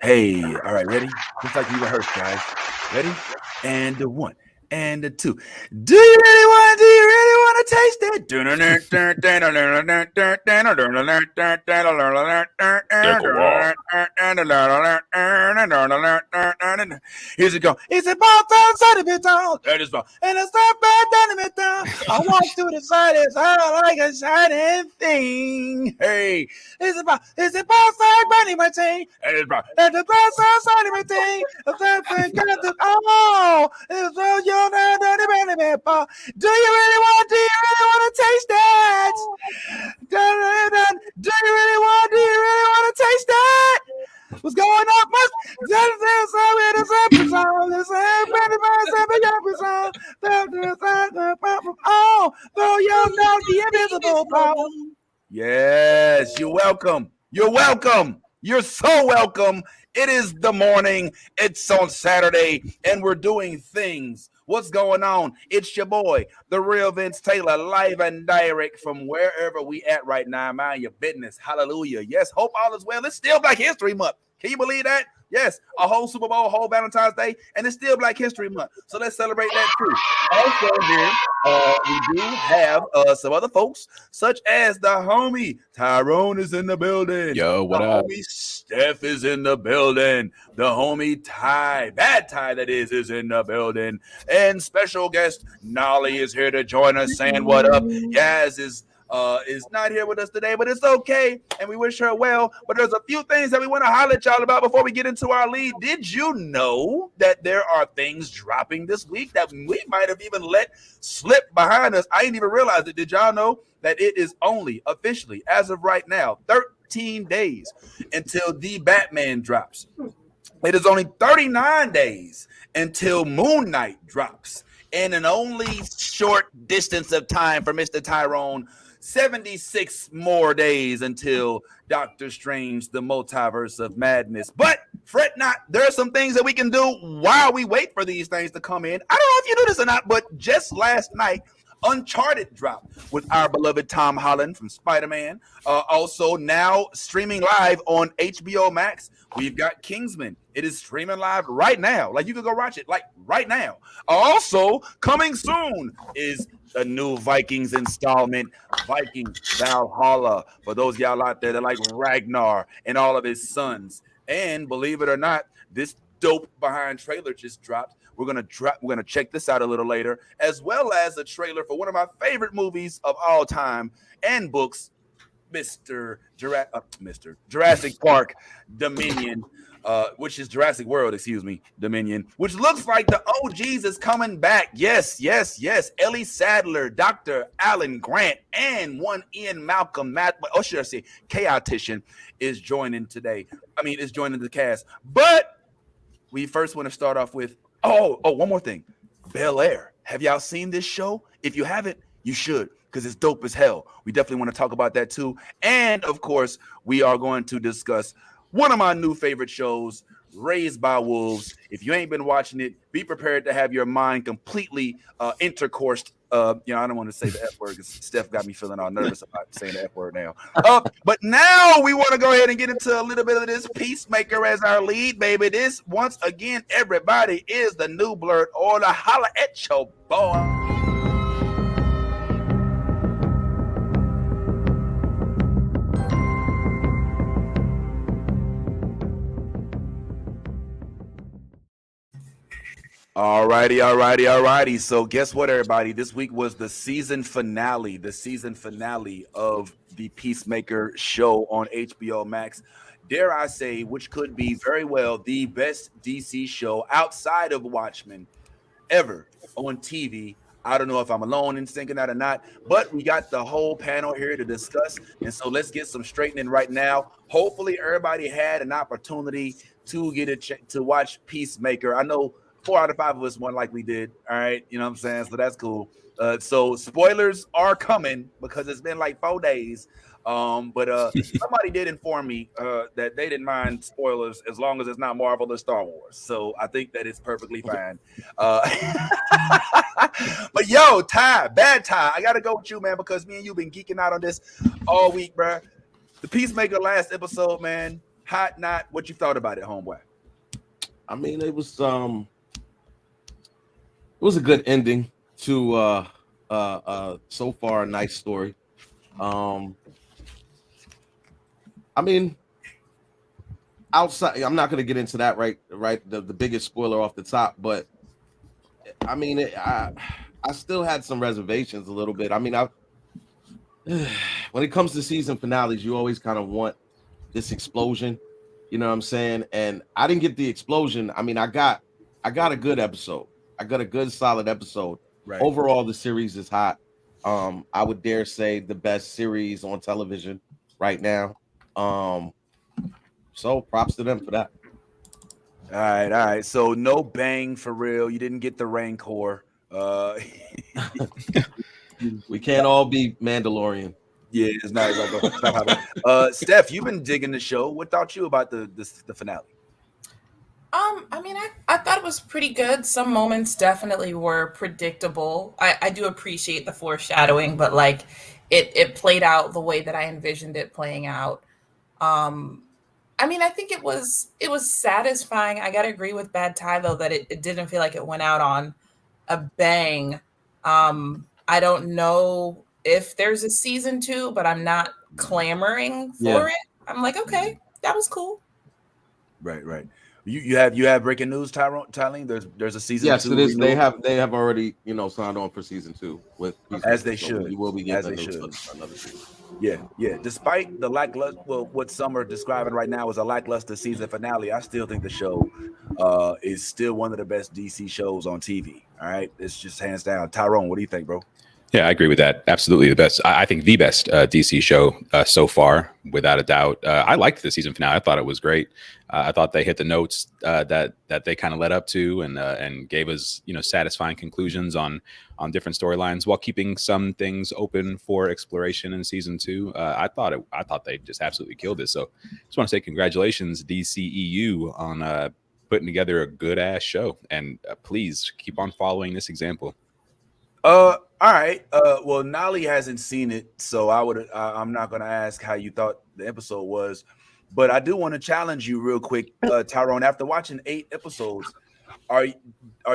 Hey, all right, ready? Just like we rehearsed, guys. Ready? And the one, and the two. Do you really want to taste it? Take a walk. Here's it go. It's about time, son of a town. That is wrong. And it's not bad, done it down. I walk through the side, it's all like a shining thing. Hey, it's about side, Bunny Martin. And it's about, and the glass outside of my thing. Oh, it's so young, do you really want to taste that? Do you really want to taste that? What's going on? Oh, though you know the invisible power. Yes, you're welcome. You're welcome. You're so welcome. It is the morning. It's on Saturday, and we're doing things. What's going on? It's your boy, the real Vince Taylor, live and direct from wherever we at right now. Mind your business. Hallelujah. Yes, hope all is well. It's still Black History Month. Can you believe that? Yes, a whole Super Bowl, a whole Valentine's Day, and it's still Black History Month. So let's celebrate that too. Also here, we do have some other folks, such as the homie Tyrone is in the building. Yo, what the up? Homie Steph is in the building. The homie Ty, bad Ty that is in the building. And special guest Nolly is here to join us, saying what up. Yaz is not here with us today, but it's okay, and we wish her well. But there's a few things that we want to holler at y'all about before we get into our lead. Did you know that there are things dropping this week that we might have even let slip behind us? I didn't even realize it. Did y'all know that it is only officially, as of right now, 13 days until The Batman drops? It is only 39 days until Moon Knight drops. And an only short distance of time for Mr. Tyrone, 76 more days until Doctor Strange, the Multiverse of Madness. But fret not, there are some things that we can do while we wait for these things to come in. I don't know if you knew this or not, but just last night, Uncharted dropped with our beloved Tom Holland from Spider-Man. Also now streaming live on HBO Max. We've got Kingsman. It is streaming live right now. Like, you can go watch it like right now. Also coming soon is a new Vikings installment, Vikings Valhalla. For those of y'all out there that like Ragnar and all of his sons. And believe it or not, this dope behind trailer just dropped. We're gonna check this out a little later, as well as a trailer for one of my favorite movies of all time and books, Mr. Jurassic Park Dominion, which is Jurassic World, Dominion, which looks like the OGs is coming back. Yes. Ellie Sadler, Dr. Alan Grant, and one Ian Malcolm, Chaotician is joining today. Is joining the cast. But we first want to start off with one more thing. Bel-Air. Have y'all seen this show? If you haven't, you should, because it's dope as hell. We definitely want to talk about that too. And of course, we are going to discuss one of my new favorite shows, Raised by Wolves. If you ain't been watching it, be prepared to have your mind completely intercoursed. I don't want to say the F word because Steph got me feeling all nervous about saying the F word now. But now we want to go ahead and get into a little bit of this Peacemaker as our lead, baby. This, once again, everybody, is the New Blerd Order. Holla at your boy. Alrighty. So guess what, everybody? This week was the season finale of the Peacemaker show on HBO Max. Dare I say, which could be very well the best DC show outside of Watchmen ever on TV. I don't know if I'm alone in thinking that or not, but we got the whole panel here to discuss. And so let's get some straightening right now. Hopefully everybody had an opportunity to to watch Peacemaker. I know 4 out of 5 of us more likely did. All right. You know what I'm saying? So that's cool. So spoilers are coming because it's been like 4 days. But somebody did inform me that they didn't mind spoilers as long as it's not Marvel or Star Wars. So I think that it's perfectly fine. But yo, bad Ty, I gotta go with you, man, because me and you been geeking out on this all week, bro. The Peacemaker last episode, man. hot, not. What you thought about it, homeboy? I mean, it was a good ending to so far a nice story. I mean, outside, I'm not going to get into that right, the biggest spoiler off the top, but I mean, I still had some reservations a little bit. I mean, when it comes to season finales, you always kind of want this explosion, you know what I'm saying? And I didn't get the explosion. I mean, I got a good episode. I got a good solid episode. Right. Overall, the series is hot. I would dare say the best series on television right now. So props to them for that. All right. So no bang for real. You didn't get the Rancor. We can't all be Mandalorian. Yeah, it's not. Steph, you've been digging the show. What thought you about the finale? I mean, I thought it was pretty good. Some moments definitely were predictable. I do appreciate the foreshadowing, but like it played out the way that I envisioned it playing out. I mean, I think it was satisfying. I gotta agree with Bad Ty though that it didn't feel like it went out on a bang. I don't know if there's a season 2, but I'm not clamoring for it. I'm like, okay, that was cool. Right. You have breaking news, Tylene. There's a season 2. Yes, it is. They have already signed on for season 2 with Peacemaker, as they should. You will be getting another season. Yeah. Despite the lackluster, what some are describing right now as a lackluster season finale, I still think the show is still one of the best DC shows on TV. All right, it's just hands down. Tyrone, what do you think, bro? Yeah, I agree with that. Absolutely the best. I think the best DC show so far, without a doubt. I liked the season finale. I thought it was great. I thought they hit the notes that they kind of led up to and gave us satisfying conclusions on different storylines while keeping some things open for exploration in season 2. I thought they just absolutely killed it. So just want to say congratulations DCEU on putting together a good ass show, and please keep on following this example. All right. Well, Nolly hasn't seen it, so I'm not gonna ask how you thought the episode was, but I do want to challenge you real quick, Tyrone. After watching 8 episodes, are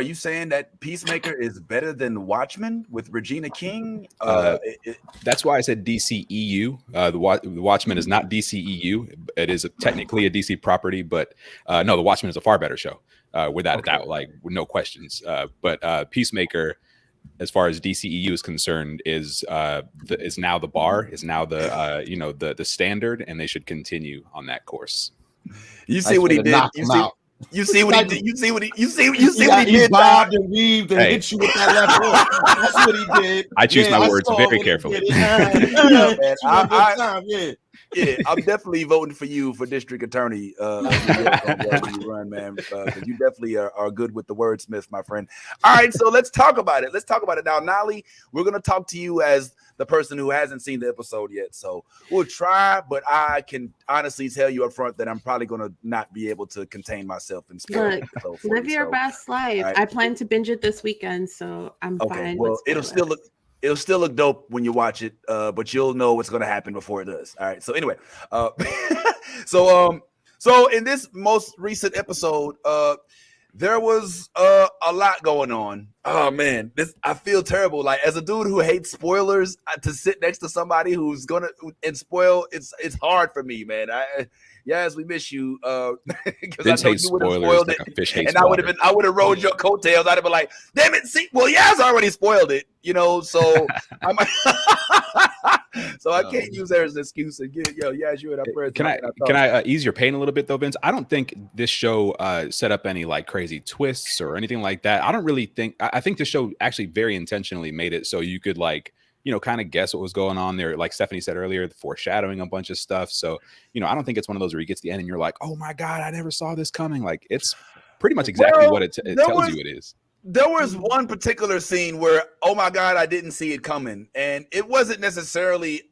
you saying that Peacemaker is better than Watchmen with Regina King? That's why I said DCEU. The Watchmen is not DCEU. It is technically a DC property, but no, the Watchmen is a far better show, without a doubt, like no questions. But Peacemaker, as far as DCEU is concerned, is now the bar, is now the standard, and they should continue on that course. You see what he did? You see what he did? You see what he did? He bobbed and weaved and hit you with that left hook. That's what he did. I choose my words very carefully. Yeah, I'm definitely voting for you for district attorney when you run, man. Because you definitely are good with the wordsmith, my friend. All right, so let's talk about it. Now, Nolly, we're gonna talk to you as the person who hasn't seen the episode yet. So we'll try, but I can honestly tell you up front that I'm probably gonna not be able to contain myself and spoil. Look, live your best life. Right. I plan to binge it this weekend, so I'm fine. Well, it'll still look dope when you watch it, but you'll know what's going to happen before it does. All right. So anyway, so in this most recent episode, there was a lot going on. Oh man, I feel terrible. Like as a dude who hates spoilers, to sit next to somebody who's gonna spoil, it's hard for me, man. Yes, we miss you. Because I know you would have spoiled it, and I would have rode your coattails. I'd have been like, "Damn it, see, well, Yaz already spoiled it, So I can't use that as an excuse and get Yaz, you and I first. Can I ease your pain a little bit though, Vince? I don't think this show set up any like crazy twists or anything like that. I don't really think. I think the show actually very intentionally made it so you could like, kind of guess what was going on there. Like Stephanie said earlier, the foreshadowing a bunch of stuff. So, I don't think it's one of those where you get to the end and you're like, oh my God, I never saw this coming. Like it's pretty much exactly what it tells you it is. There was one particular scene where, oh my God, I didn't see it coming. And it wasn't necessarily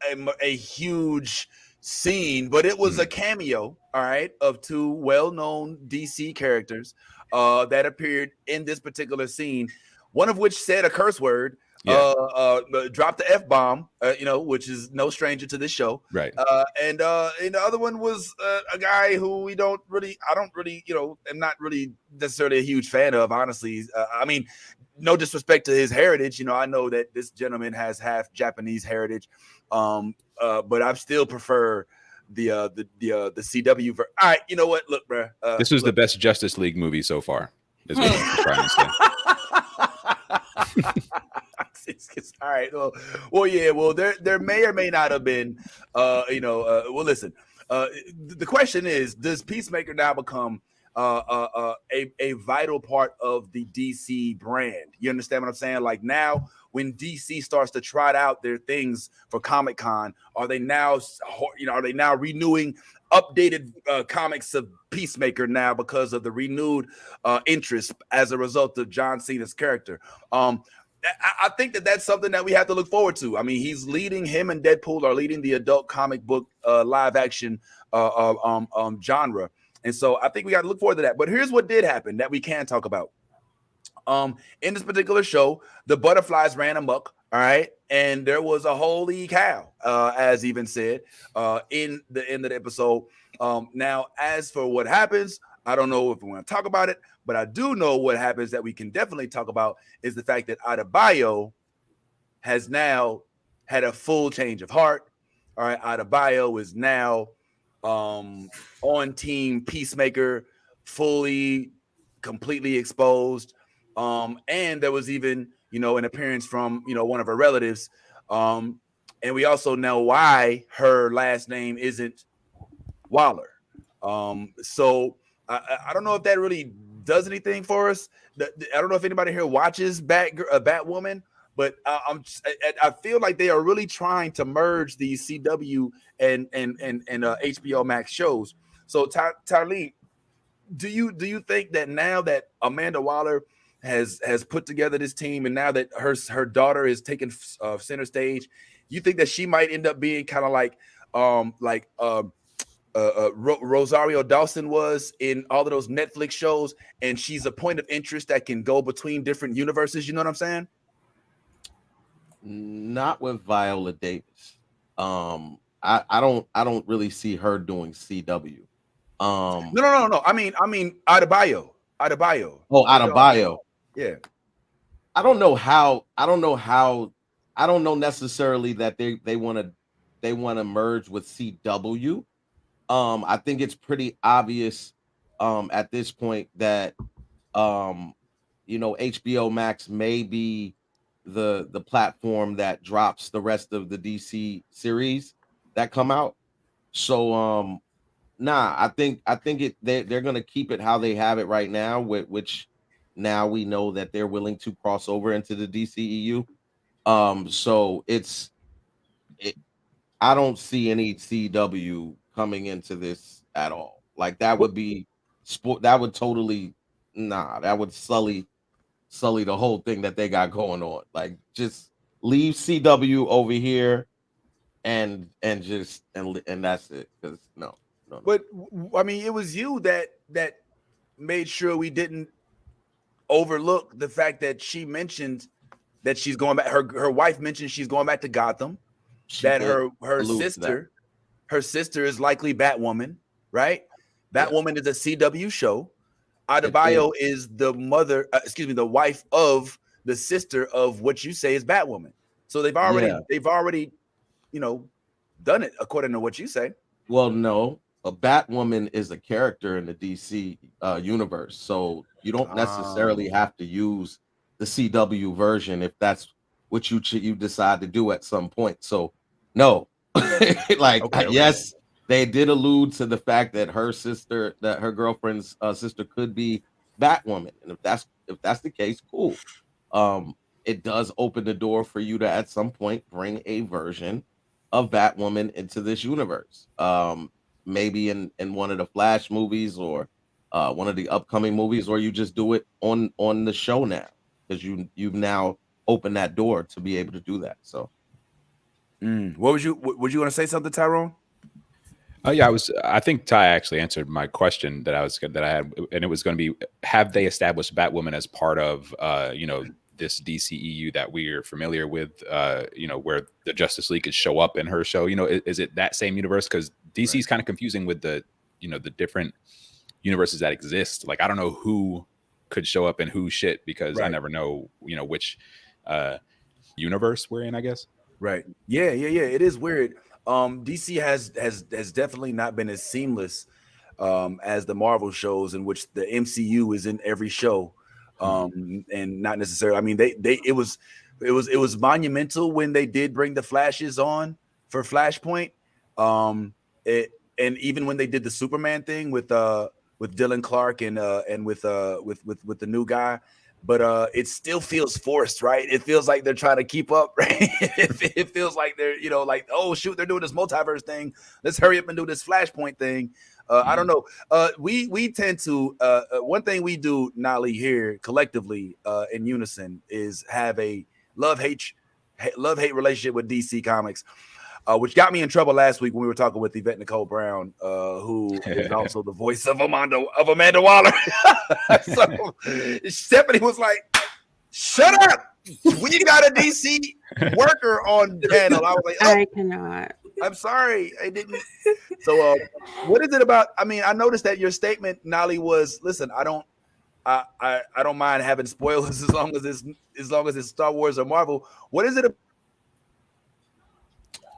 a huge scene, but it was a cameo, all right, of 2 well-known DC characters that appeared in this particular scene, one of which said a curse word. Dropped the F-bomb, which is no stranger to this show. Right. And the other one was a guy who I don't really, am not really necessarily a huge fan of, honestly. I mean, no disrespect to his heritage. I know that this gentleman has half Japanese heritage, but I still prefer the CW. All right, you know what? Look, bro. This was the best Justice League movie so far. Is what I'm trying to say. All right. Well, yeah. Well, there may or may not have been. Well, listen. The question is, does Peacemaker now become a vital part of the DC brand? You understand what I'm saying? Like now, when DC starts to trot out their things for Comic-Con, are they now renewing updated comics of Peacemaker now because of the renewed interest as a result of John Cena's character? I think that's something that we have to look forward to. I mean, him and Deadpool are leading the adult comic book live action genre. And so I think we got to look forward to that. But here's what did happen that we can talk about. In this particular show, the butterflies ran amok. All right. And there was a holy cow, as even said in the end of the episode. Now, as for what happens, I don't know if we want to talk about it, but I do know what happens that we can definitely talk about is the fact that Adebayo has now had a full change of heart. All right. Adebayo is now on team Peacemaker, completely exposed. And there was even, an appearance from, one of her relatives. And we also know why her last name isn't Waller. So I don't know if that really does anything for us. I don't know if anybody here watches Batwoman, but I feel like they are really trying to merge these CW and HBO Max shows. So Tarleen, do you think that now that Amanda Waller has put together this team, and now that her daughter is taking center stage, you think that she might end up being kind of like Rosario Dawson was in all of those Netflix shows, and she's a point of interest that can go between different universes? You know what I'm saying? Not with Viola Davis. I don't really see her doing CW. No. I mean Adebayo. Oh, Adebayo. Yeah. I don't know necessarily that they want to merge with CW. I think it's pretty obvious at this point that HBO Max may be the platform that drops the rest of the DC series that come out. So I think they're gonna keep it how they have it right now, which now we know that they're willing to cross over into the DCEU. So I don't see any CW coming into this at all. Like that would be that would totally that would sully the whole thing that they got going on. Like just leave CW over here and that's it. Because no. But I mean, it was you that made sure we didn't overlook the fact that she mentioned that she's going back. Her wife mentioned she's going back to Gotham. That her sister is likely Batwoman, right? Batwoman is a CW show. Adebayo is the the wife of the sister of what you say is Batwoman. So they've already, done it according to what you say. Well, no, a Batwoman is a character in the DC universe, so you don't necessarily have to use the CW version if that's what you decide to do at some point. So no, yes, they did allude to the fact that her girlfriend's sister could be Batwoman, and if that's the case, cool. It does open the door for you to at some point bring a version of Batwoman into this universe. Maybe in one of the Flash movies or one of the upcoming movies, or you just do it on the show now because you've now opened that door to be able to do that. So, what would you want to say something, Tyrone? I think Ty actually answered my question that I had, and it was going to be: have they established Batwoman as part of this DCEU that we're familiar with, where the Justice League could show up in her show. Is it that same universe? Because DC is kind of confusing with the different universes that exist. Like, I don't know who could show up in who shit, because I never know, which universe we're in, I guess. Right. Yeah. It is weird. DC has definitely not been as seamless as the Marvel shows, in which the MCU is in every show. And not necessarily, I mean, it was monumental when they did bring the Flashes on for Flashpoint. And even when they did the Superman thing with Dylan Clark and with the new guy, but it still feels forced, right? It feels like they're trying to keep up, right? It feels like they're, like, oh shoot, they're doing this multiverse thing. Let's hurry up and do this Flashpoint thing. I don't know. We tend to one thing we do, Nolly, here collectively in unison is have a love-hate relationship with DC Comics, which got me in trouble last week when we were talking with Yvette Nicole Brown, who is also the voice of Amanda Waller. So Stephanie was like, "Shut up! We got a DC worker on panel." I was like, I cannot. I'm sorry, I didn't. So, what is it about? I mean, I noticed that your statement, Nolly, was, "Listen, I don't mind having spoilers as long as it's Star Wars or Marvel." What is it?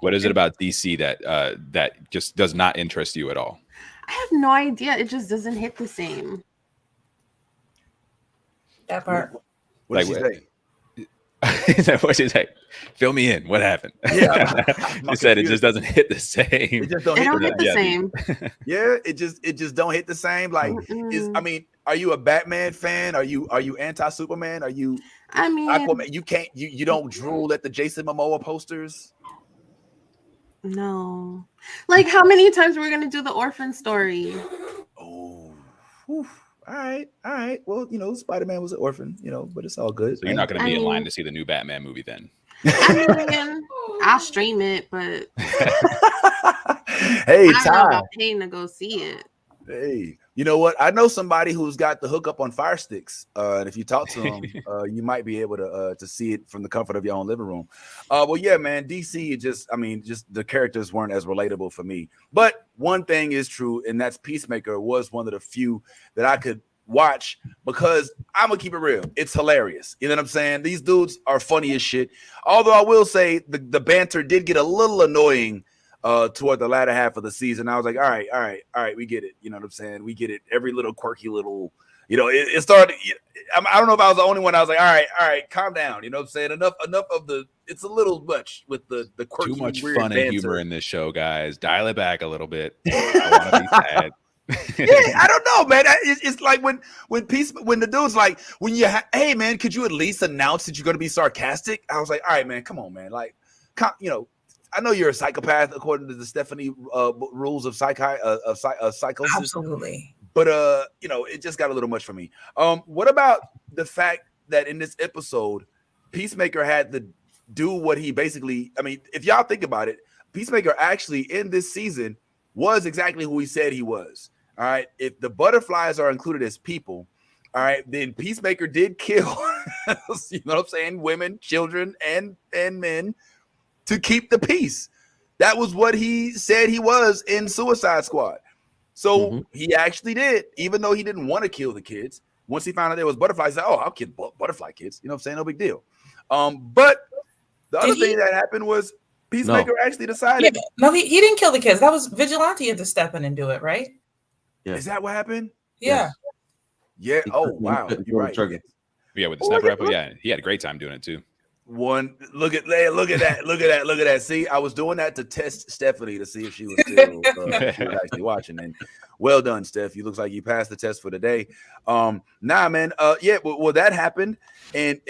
What is it about DC that just does not interest you at all? I have no idea. It just doesn't hit the same. That part. What did she say? What she say? Fill me in. What happened? Yeah, She said it just doesn't hit the same. It just They don't hit the same. Yeah, it just don't hit the same. Like, are you a Batman fan? Are you anti-Superman? Are you? I mean, Aquaman? You don't drool at the Jason Momoa posters? no. Like, how many times we're gonna do the orphan story? Oh, whew. All right. Well, Spider-Man was an orphan, but it's all good. So you're not going to be in line to see the new Batman movie then? I mean, I'll stream it, but hey, I know Ty. about paying to go see it. Hey, you know what? I know somebody who's got the hookup on Fire Sticks. And if you talk to them, you might be able to see it from the comfort of your own living room. Well, yeah, man, DC, just the characters weren't as relatable for me. But one thing is true, and that's Peacemaker was one of the few that I could watch because I'm gonna keep it real. It's hilarious. You know what I'm saying? These dudes are funny as shit. Although I will say the banter did get a little annoying toward the latter half of the season. I was like, all right, we get it. You know what I'm saying? We get it. Every little quirky little, it started. I don't know if I was the only one. I was like, all right, calm down. You know what I'm saying? Enough of the. It's a little much with the quirky. Too much weird fun banter. and humor in this show, guys. Dial it back a little bit. I want to be sad. Yeah, I don't know, man. It's like when the dude's like, hey man, could you at least announce that you're going to be sarcastic? I was like, all right, man, come on, man. Like, I know you're a psychopath according to the Stephanie rules of psychosis. Absolutely. But it just got a little much for me. What about the fact that in this episode, Peacemaker had to do what he basically, I mean, if y'all think about it, Peacemaker actually in this season was exactly who he said he was. All right. If the butterflies are included as people, all right, then Peacemaker did kill, you know what I'm saying, women, children, and men to keep the peace. That was what he said he was in Suicide Squad. So he actually did, even though he didn't want to kill the kids. Once he found out there was butterflies, he said, oh, I'll kill butterfly kids. You know what I'm saying? No big deal. But the other thing that happened was Peacemaker actually decided. Yeah, no, he didn't kill the kids. That was Vigilante had to step in and do it, right? Yeah. Is that what happened? Yeah. Yeah. Oh, wow. You're right. Yeah, with the sniper rifle, yeah, he had a great time doing it too. Look at that. See, I was doing that to test Stephanie to see if she was still actually watching. And well done, Steph. You looks like you passed the test for the day. Nah, man. Well, that happened, and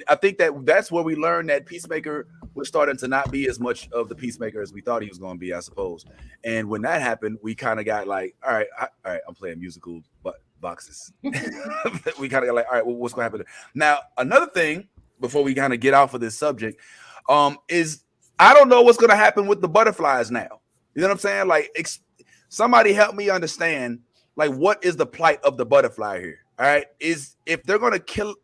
I think that's where we learned that Peacemaker was starting to not be as much of the Peacemaker as we thought he was going to be, I suppose. And when that happened, we kind of got like, all right, I'm playing musical boxes. We kind of got like, all right, well, what's going to happen now? Another thing, before we kind of get off of this subject, is I don't know what's going to happen with the butterflies now. You know what I'm saying? Like, somebody help me understand, like, what is the plight of the butterfly here? All right, is if they're going to kill,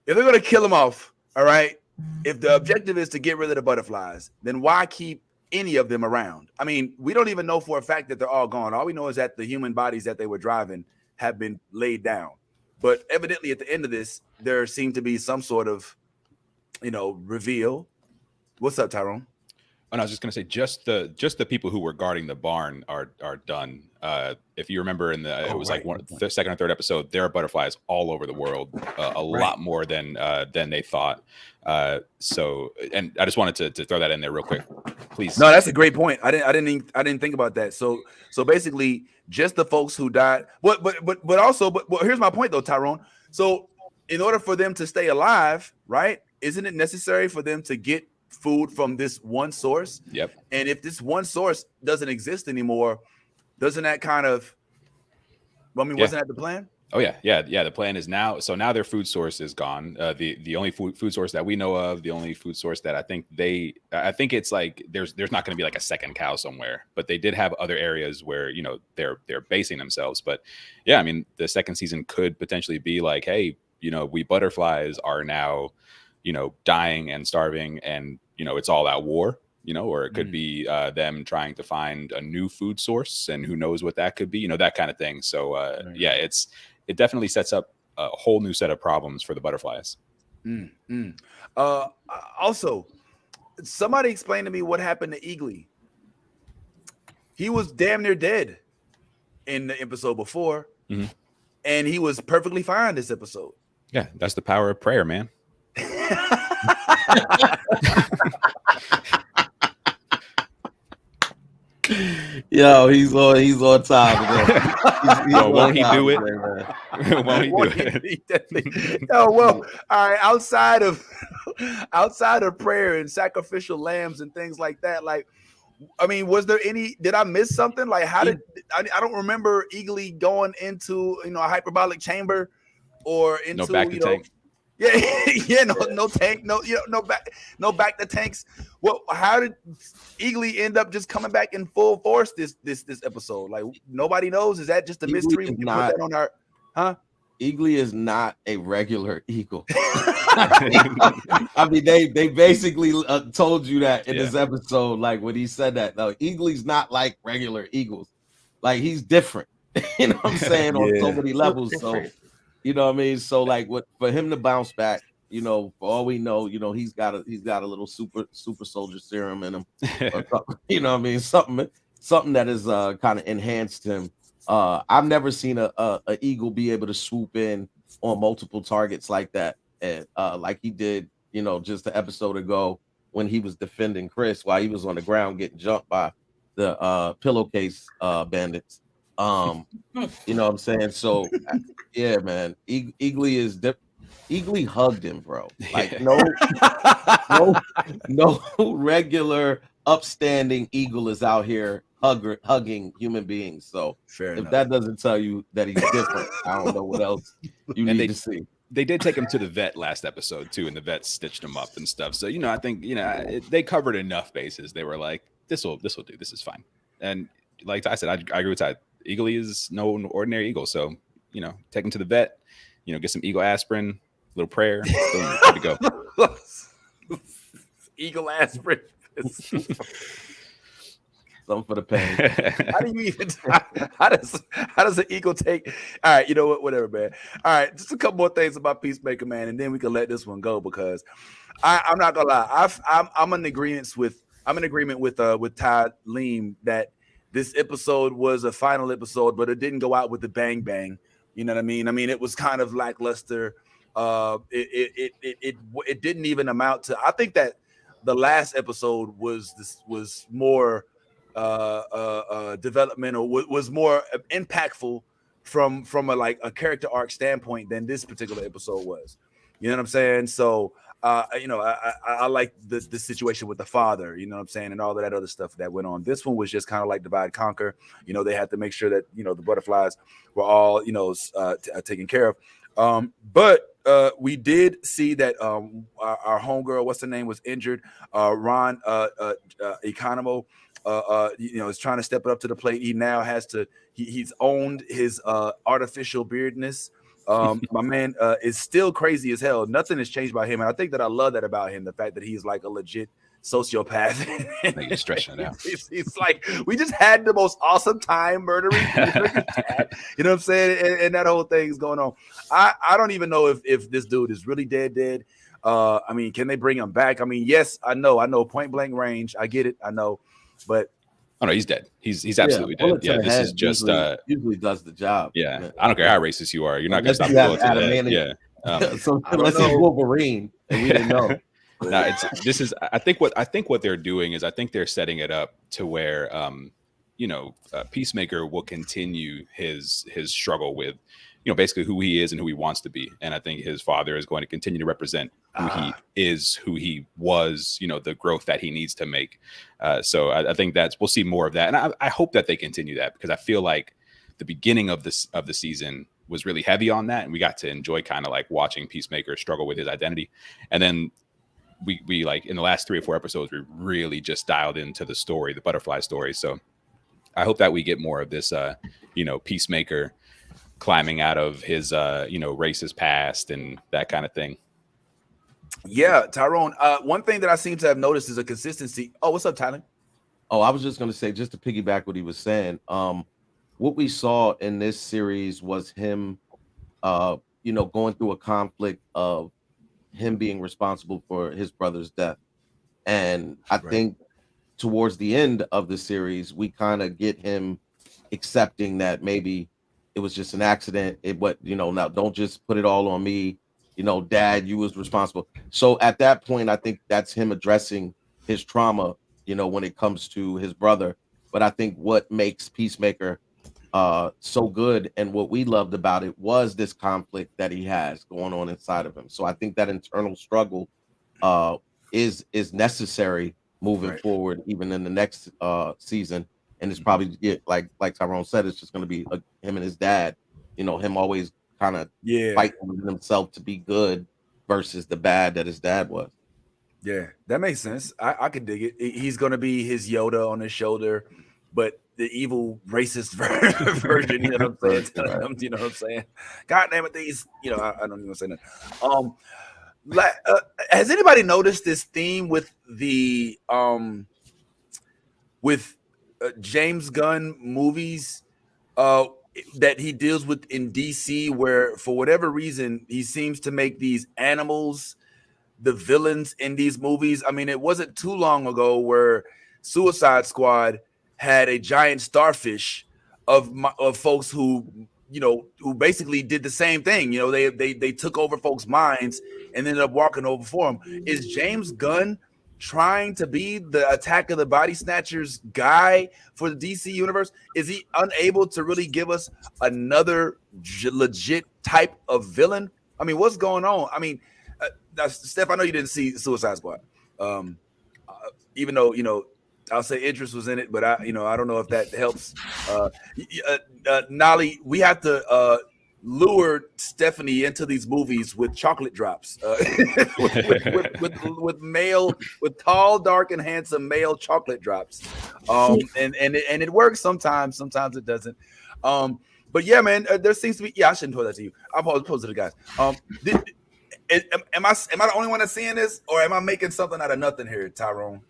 if they're gonna kill them off, all right. If the objective is to get rid of the butterflies, then why keep any of them around? I mean, we don't even know for a fact that they're all gone. All we know is that the human bodies that they were driving have been laid down. But evidently, at the end of this, there seemed to be some sort of, reveal. What's up, Tyrone? And I was just going to say, just the people who were guarding the barn are done. If you remember, it was like the second or third episode, there are butterflies all over the world, a lot more than they thought. So, and I just wanted to throw that in there real quick, please. No, that's a great point. I didn't think about that. So basically, just the folks who died. But here's my point though, Tyrone. So in order for them to stay alive, right? Isn't it necessary for them to get food from this one source? Yep. And if this one source doesn't exist anymore, doesn't that kind of, wasn't that the plan? Oh yeah. The plan is now. So now their food source is gone. The only food source that we know of, the only food source that I think it's like there's not going to be like a second cow somewhere, but they did have other areas where they're basing themselves. But yeah, I mean the second season could potentially be like, hey, we butterflies are now dying and starving, and it's all out war. Or it could be them trying to find a new food source, and who knows what that could be, that kind of thing. So it definitely sets up a whole new set of problems for the butterflies. Also, somebody explain to me what happened to Eagly. He was damn near dead in the episode before, and he was perfectly fine this episode. Yeah, that's the power of prayer, man. Yo, he's on time. Won't he do it? Won't he do it? Oh well, all right. Outside of prayer and sacrificial lambs and things like that, like, I mean, was there any? Did I miss something? Like, how did I don't remember Eagly going into a hyperbolic chamber or into no back to tank. No tank, no back to tanks. Well, how did Eagly end up just coming back in full force this episode? Like, nobody knows. Is that just a mystery? We can put that on our, huh? Eagly is not a regular eagle. I mean, they basically told you that in this episode, like when he said that. No, Eagly's not like regular eagles. Like, he's different. You know what I'm saying? On so many levels. So, you know what I mean? So, like, for him to bounce back, for all we know, he's got a little super soldier serum in him. You know what I mean? Something that has kind of enhanced him. I've never seen a eagle be able to swoop in on multiple targets like that, and like he did, just the episode ago when he was defending Chris while he was on the ground getting jumped by the pillowcase bandits. You know what I'm saying? So yeah, man, Eagly is Eagly hugged him, bro. Like no regular upstanding eagle is out here hugging human beings. So if that doesn't tell you that he's different, I don't know what else you need to see. They did take him to the vet last episode too, and the vet stitched him up and stuff. So I think they covered enough bases. They were like, this will do. This is fine. And like I said, I agree with Ty. Eagly is no ordinary eagle. So take him to the vet. Get some eagle aspirin, a little prayer, boom, good to go. Eagle aspirin. Something for the pain. How do you even? How does an eagle take? All right, you know what? Whatever, man. All right, just a couple more things about Peacemaker, man, and then we can let this one go because I'm not gonna lie. I'm in agreement with Todd Leem that this episode was a final episode, but it didn't go out with the bang bang. You know what I mean? I mean, it was kind of lackluster. It didn't even amount to. I think that the last episode was more development, or was more impactful from a character arc standpoint than this particular episode was. You know what I'm saying? So I like the situation with the father, you know what I'm saying, and all of that other stuff that went on. This one was just kind of like divide and conquer. They had to make sure that the butterflies were all taken care of. But we did see that our homegirl, what's her name, was injured. Ron Economo is trying to step it up to the plate. He now has to. He's owned his artificial beardness. My man is still crazy as hell. Nothing has changed about him, and I think that I love that about him. The fact that he's like a legit sociopath. Like you're stretching it out. He's like, we just had the most awesome time murdering. You know what I'm saying? And that whole thing is going on. I don't even know if this dude is really dead. I mean, can they bring him back? I mean, yes, I know point blank range. I get it. I know, but oh no, he's dead. He's absolutely dead. Yeah, this is just usually does the job. Yeah, I don't care how racist you are. You're not gonna stop the bullet to death. Yeah. So unless he's Wolverine, and we didn't know. No, I think what they're doing is I think they're setting it up to where Peacemaker will continue his struggle with basically who he is and who he wants to be, and I think his father is going to continue to represent who he is, who he was, the growth that he needs to make. So I think we'll see more of that, and I hope that they continue that, because I feel like the beginning of the season was really heavy on that, and we got to enjoy kind of like watching Peacemaker struggle with his identity, and then we like in the last 3 or 4 episodes we really just dialed into the story, the butterfly story. So I hope that we get more of this Peacemaker climbing out of his racist past and that kind of thing. Yeah, Tyrone, one thing that I seem to have noticed is a consistency. Oh, what's up, Tyler? Oh, I was just going to say, just to piggyback what he was saying, what we saw in this series was him going through a conflict of him being responsible for his brother's death. And I think towards the end of the series, we kind of get him accepting that maybe it was just an accident. Now don't just put it all on me. Dad, you was responsible. So at that point, I think that's him addressing his trauma, when it comes to his brother. But I think what makes Peacemaker so good, and what we loved about it, was this conflict that he has going on inside of him. So I think that internal struggle is necessary moving forward, even in the next season. And it's probably like Tyrone said, it's just going to be him and his dad. Him always kind of fighting with himself to be good versus the bad that his dad was. Yeah, that makes sense. I could dig it. He's going to be his Yoda on his shoulder, but the evil racist version, you know what I'm saying? You know what I'm saying? God damn it, these, I don't even say that. Has anybody noticed this theme with the James Gunn movies that he deals with in DC, where for whatever reason he seems to make these animals the villains in these movies? I mean, it wasn't too long ago where Suicide Squad had a giant starfish of folks who basically did the same thing. They took over folks' minds and ended up walking over for them. Is James Gunn trying to be the Attack of the Body Snatchers guy for the DC universe? Is he unable to really give us another legit type of villain? I mean, what's going on? I mean, Steph, I know you didn't see Suicide Squad, even though I'll say Idris was in it, but I don't know if that helps. Nolly, we have to lure Stephanie into these movies with chocolate drops, with tall, dark, and handsome male chocolate drops, and it works sometimes. Sometimes it doesn't. But yeah, man, there seems to be. Yeah, I shouldn't pose that to you. I'll pose to the guys. Am I the only one that's seeing this, or am I making something out of nothing here, Tyrone?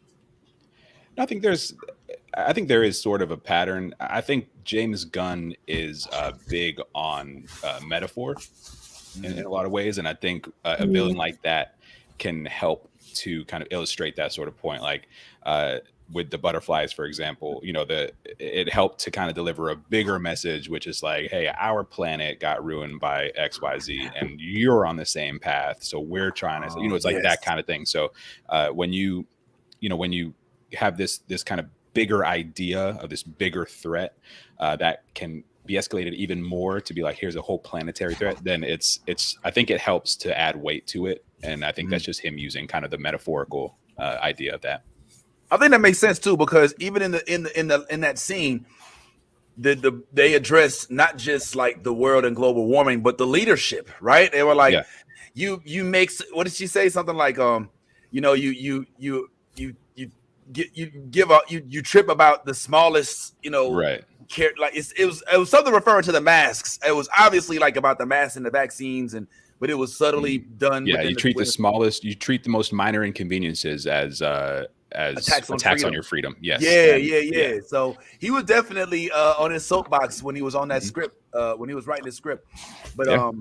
I think there is sort of a pattern. I think James Gunn is big on metaphor in a lot of ways, and I think a villain like that can help to kind of illustrate that sort of point. Like with the butterflies, for example, it helped to kind of deliver a bigger message, which is like, hey, our planet got ruined by XYZ, and you're on the same path, so we're trying to, it's like that kind of thing. So when you have this kind of bigger idea of this bigger threat that can be escalated even more to be like, here's a whole planetary threat, then I think it helps to add weight to it. And I think that's just him using kind of the metaphorical idea of that. I think that makes sense too, because even in that scene, they address not just like the world and global warming, but the leadership, right? They were like, you make, what did she say? Something like, you trip about the smallest, Right. like it was something referring to the masks. It was obviously like about the masks and the vaccines, but it was subtly done. Yeah, within you treat the smallest, you treat the most minor inconveniences as attacks on your freedom. Yes. Yeah. So he was definitely on his soapbox when he was on that script, when he was writing his script. But I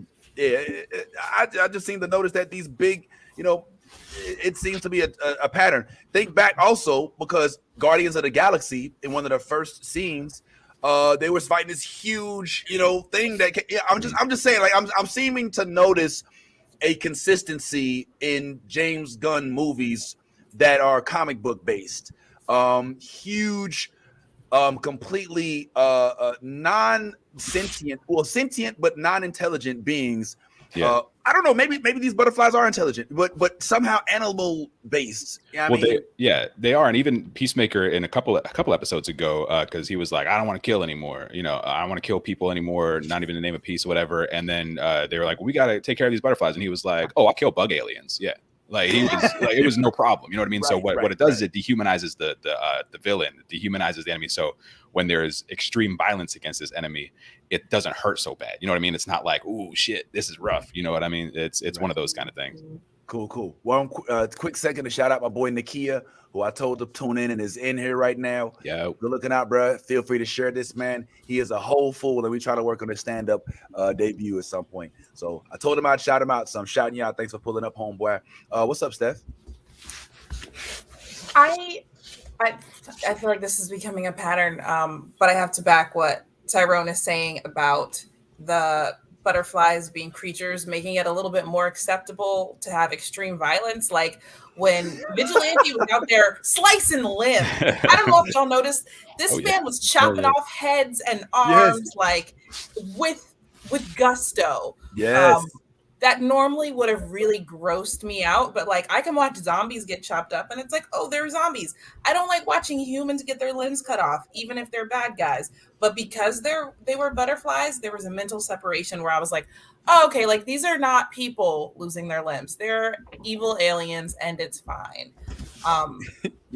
just seem to notice that these big, it seems to be a pattern. Think back also, because Guardians of the Galaxy, in one of the first scenes, they was fighting this huge, thing that I'm just saying, like I'm seeming to notice a consistency in James Gunn movies that are comic book based. Huge, completely non-sentient, sentient but non-intelligent beings. I don't know. Maybe these butterflies are intelligent, but somehow animal based. They are. And even Peacemaker in a couple episodes ago, because he was like, I don't want to kill anymore. I don't want to kill people anymore. Not even in the name of peace or whatever. And then they were like, we got to take care of these butterflies. And he was like, oh, I'll kill bug aliens. Yeah. Like he was like, it was no problem. You know what I mean? So what it does is it dehumanizes the villain, it dehumanizes the enemy. So when there is extreme violence against this enemy, it doesn't hurt so bad. You know what I mean? It's not like, oh shit, this is rough. You know what I mean? It's one of those kind of things. Cool. One quick second to shout out my boy Nakia, who I told to tune in and is in here right now. Yeah. Good looking out, bro. Feel free to share this, man. He is a whole fool, and we try to work on his stand-up debut at some point. So I told him I'd shout him out. So I'm shouting you out. Thanks for pulling up, homeboy. What's up, Steph? I feel like this is becoming a pattern, but I have to back what Tyrone is saying about the butterflies being creatures, making it a little bit more acceptable to have extreme violence. Like when Vigilante was out there slicing limbs. I don't know if y'all noticed, this man was chopping off heads and arms like with gusto. Yes. That normally would have really grossed me out, but like I can watch zombies get chopped up and it's like, oh, they're zombies. I don't like watching humans get their limbs cut off, even if they're bad guys. But because they were butterflies, there was a mental separation where I was like, oh, okay, like these are not people losing their limbs. They're evil aliens and it's fine.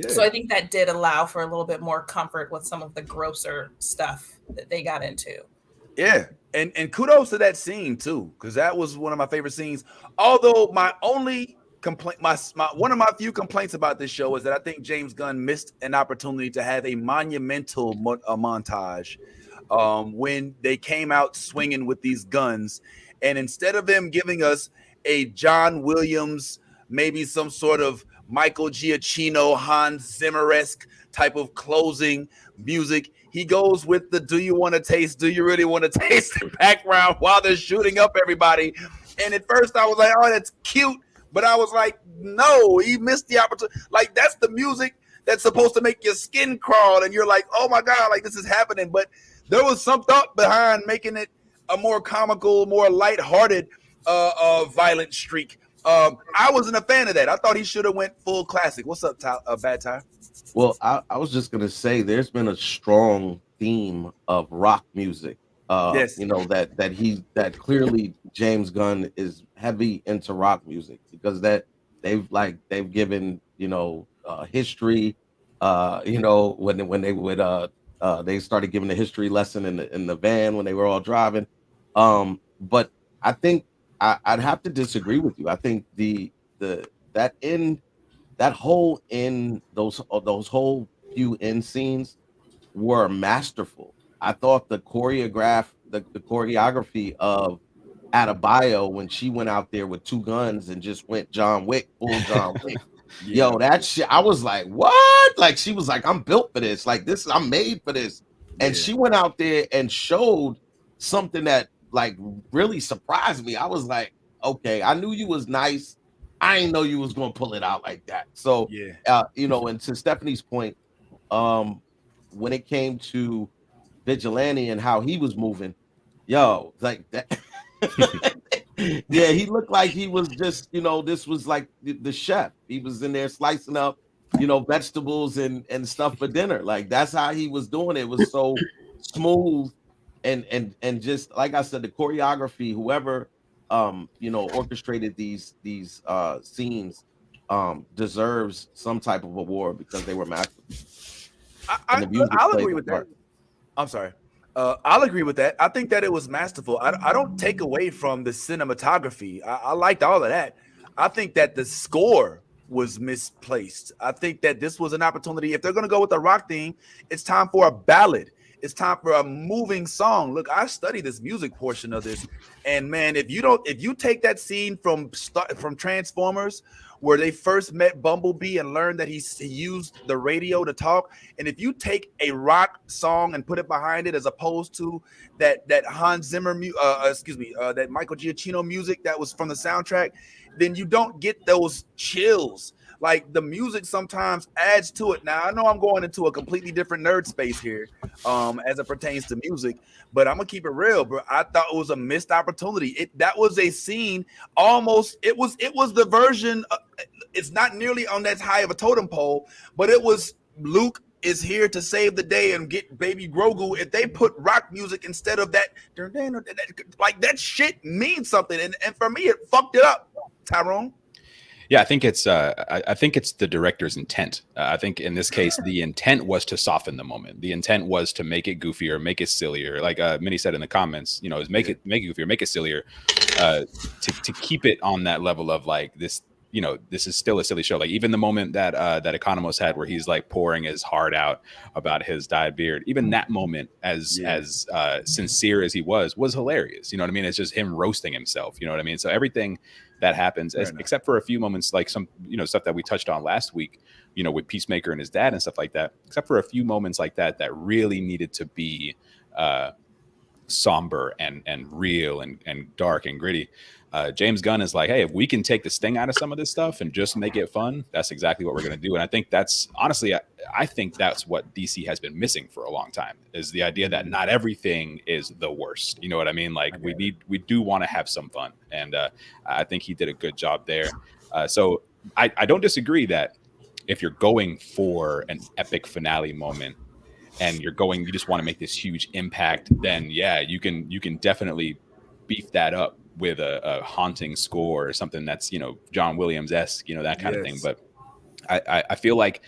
So I think that did allow for a little bit more comfort with some of the grosser stuff that they got into. Yeah. And kudos to that scene too, because that was one of my favorite scenes. Although my only complaint, my one of my few complaints about this show is that I think James Gunn missed an opportunity to have a monumental montage when they came out swinging with these guns, and instead of them giving us a John Williams, maybe some sort of Michael Giacchino, Hans Zimmer-esque type of closing music, he goes with the "Do you want to taste? Do you really want to taste?" the background while they're shooting up everybody. And at first I was like, "Oh, that's cute," but I was like, "No, he missed the opportunity." Like that's the music that's supposed to make your skin crawl, and you're like, "Oh my god, like this is happening." But there was some thought behind making it a more comical, more lighthearted, violent streak. I wasn't a fan of that. I thought he should have went full classic. What's up, Bad Ty? Well, I was just gonna say there's been a strong theme of rock music. Yes. You know, that clearly James Gunn is heavy into rock music because they've given, history, when they would they started giving the history lesson in the van when they were all driving. But I think I'd have to disagree with you. I think that whole in those whole few end scenes were masterful. I thought the choreography of Adebayo when she went out there with two guns and just went John Wick, full John Wick. Yeah. Yo, that shit, I was like, what? Like she was like, I'm built for this. Like this, I'm made for this. And she went out there and showed something that like really surprised me. I was like, okay, I knew you was nice. I didn't know you was gonna pull it out like that. So and to Stephanie's point, when it came to Vigilante and how he was moving, like that. Yeah, he looked like he was just, this was like the chef. He was in there slicing up, vegetables and stuff for dinner. Like that's how he was doing it. It was so smooth and just like I said, the choreography, whoever orchestrated these scenes deserves some type of award because they were masterful. I'll agree with that. I'm sorry. I'll agree with that. I think that it was masterful. I don't take away from the cinematography. I liked all of that. I think that the score was misplaced. I think that this was an opportunity. If they're going to go with the rock theme, it's time for a ballad. It's time for a moving song. Look, I studied this music portion of this, and man, if you take that scene from Transformers, where they first met Bumblebee and learned that he used the radio to talk, and if you take a rock song and put it behind it, as opposed to that Hans Zimmer, that Michael Giacchino music that was from the soundtrack, then you don't get those chills. Like, the music sometimes adds to it. Now, I know I'm going into a completely different nerd space here, as it pertains to music, but I'm gonna keep it real, bro. I thought it was a missed opportunity. That was a scene almost. It was the version. It's not nearly on that high of a totem pole, but it was Luke is here to save the day and get baby Grogu. If they put rock music instead of that, like, that shit means something, and for me, it fucked it up. Tyrone. Yeah, I think it's the director's intent. I think in this case, the intent was to soften the moment. The intent was to make it goofier, make it sillier. Like Minnie said in the comments, is make it goofier, make it sillier, to keep it on that level of like this. This is still a silly show. Like, even the moment that Economos had where he's like pouring his heart out about his dyed beard, even that moment, as sincere as he was hilarious. You know what I mean? It's just him roasting himself. You know what I mean? So everything that happens, except for a few moments, like some stuff that we touched on last week, with Peacemaker and his dad and stuff like that, except for a few moments like that really needed to be somber and real and dark and gritty. James Gunn is like, hey, if we can take the sting out of some of this stuff and just make it fun, that's exactly what we're going to do. And I think that's, honestly, I think that's what DC has been missing for a long time, is the idea that not everything is the worst. You know what I mean? Like, we do want to have some fun. And I think he did a good job there. So I don't disagree that if you're going for an epic finale moment and you just want to make this huge impact, then yeah, you can definitely beef that up with a haunting score or something that's, John Williams-esque, that kind of thing. But I feel like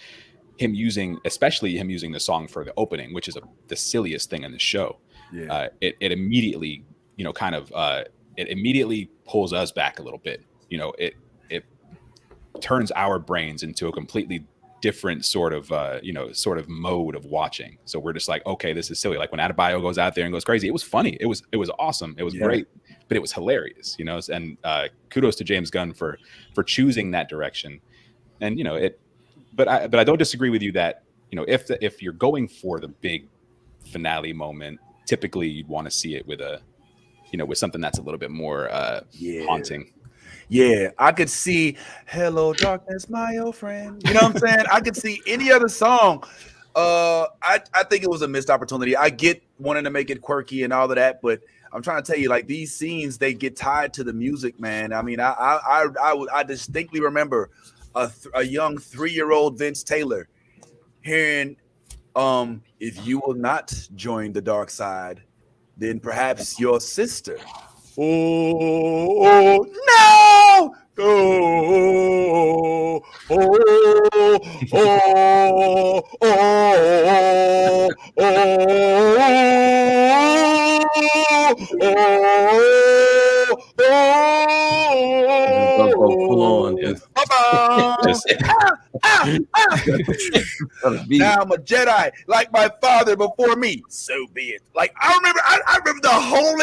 especially him using the song for the opening, which is the silliest thing in the show. Yeah. It immediately, it immediately pulls us back a little bit. It turns our brains into a completely different sort of mode of watching. So we're just like, okay, this is silly. Like when Adebayo goes out there and goes crazy, it was funny. It was awesome. It was great, but it was hilarious, and kudos to James Gunn for choosing that direction. And, but I don't disagree with you that, if you're going for the big finale moment, typically you'd want to see it with with something that's a little bit more haunting. Yeah, I could see "Hello Darkness, My Old Friend." You know what I'm saying? I could see any other song. I think it was a missed opportunity. I get wanting to make it quirky and all of that, but I'm trying to tell you, like, these scenes, they get tied to the music, man. I mean, I distinctly remember a young 3-year-old Vince Taylor hearing, "If you will not join the dark side, then perhaps your sister." Oh no! Oh, oh, oh, oh, oh, Now I'm a Jedi, like my father before me. So be it. Like, I remember the whole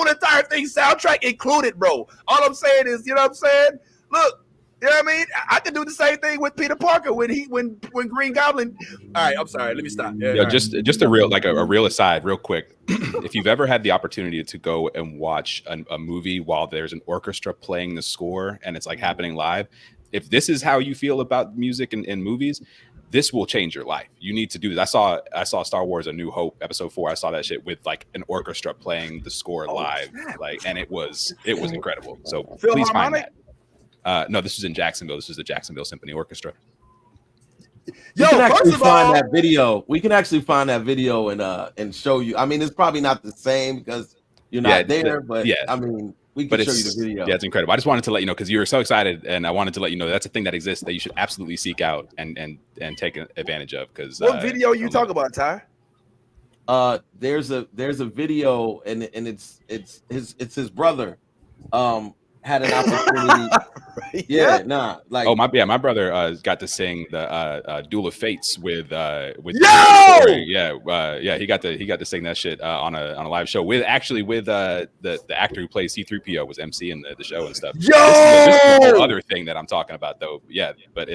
entire thing soundtrack included, bro. All I'm saying is, you know what I'm saying? Look, you know what I mean? I could do the same thing with Peter Parker when Green Goblin. All right, I'm sorry. Let me stop. Yeah, just a real aside, real quick. If you've ever had the opportunity to go and watch a movie while there's an orchestra playing the score and it's like happening live, if this is how you feel about music in movies, this will change your life. You need to do this. I saw Star Wars: A New Hope, Episode 4. I saw that shit with like an orchestra playing the score live, and it was incredible. So please find that. No, this was in Jacksonville. This is the Jacksonville Symphony Orchestra. Yo, we can actually find that video. We can actually find that video and show you. I mean, it's probably not the same because you're not there, but I mean, We can show you the video. Yeah, it's incredible. I just wanted to let you know because you were so excited, and I wanted to let you know that's a thing that exists that you should absolutely seek out and take advantage of. Because what video you talk about, Ty? There's a video, and it's his brother. Had an opportunity. My brother got to sing the Duel of Fates with Yo! He got to sing that shit on a live show with the actor who plays C-3PO was emceeing the show and stuff. Yo! This is the whole other thing that I'm talking about though. Yeah, but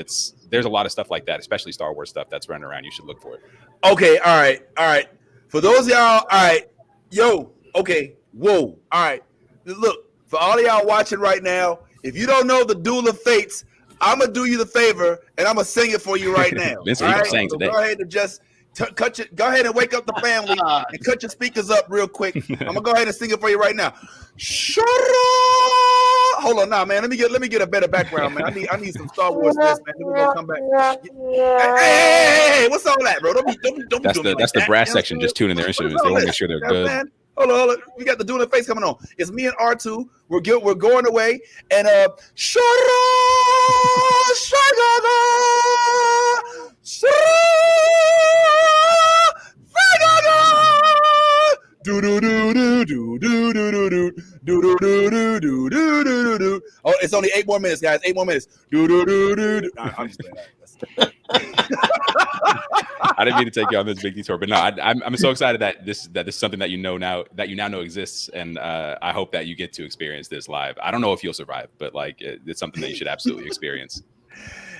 there's a lot of stuff like that, especially Star Wars stuff that's running around. You should look for it. Okay, all right. For those of y'all, all right, whoa, all right. Look, for all of y'all watching right now, if you don't know the Duel of Fates, I'm gonna do you the favor and I'm gonna sing it for you right now. That's all what right? saying So today. go ahead and just go ahead and wake up the family and cut your speakers up real quick. I'm gonna go ahead and sing it for you right now. Hold on, man. Let me get a better background, man. I need some Star Wars this, man. Then we're gonna come back. Hey, what's all that, bro? Don't That's the brass section just tuning their instruments. They want to make sure they're good. Man? Hold on. We got the Duel of Face coming on. It's me and R2. We're going away. And oh, it's only 8 more minutes, guys. 8 more minutes. I'm just I didn't mean to take you on this big detour, but no, I'm so excited that this is something that you now know exists, and I hope that you get to experience this live. I don't know if you'll survive, but like it's something that you should absolutely experience.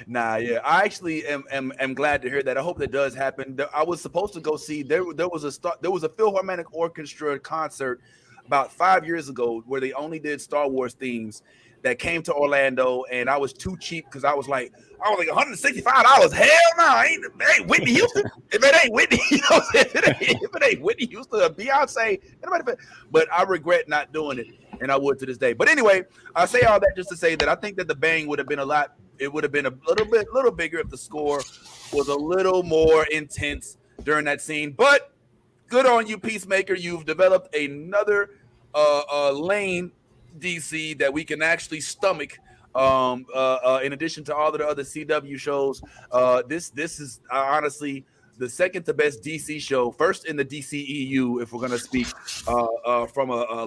Yeah, I actually am glad to hear that. I hope that does happen. I was supposed to go see there was a Philharmonic Orchestra concert about 5 years ago where they only did Star Wars themes that came to Orlando, and I was too cheap because I was like $165. Hell no, ain't Whitney Houston. If it ain't Whitney, if it ain't Whitney Houston or Beyonce, but I regret not doing it, and I would to this day. But anyway, I say all that just to say that I think that the bang would have been a little bigger if the score was a little more intense during that scene. But good on you, Peacemaker. You've developed another lane, DC, that we can actually stomach. In addition to all of the other CW shows, this is honestly the second to best DC show, first in the DCEU, if we're going to speak from a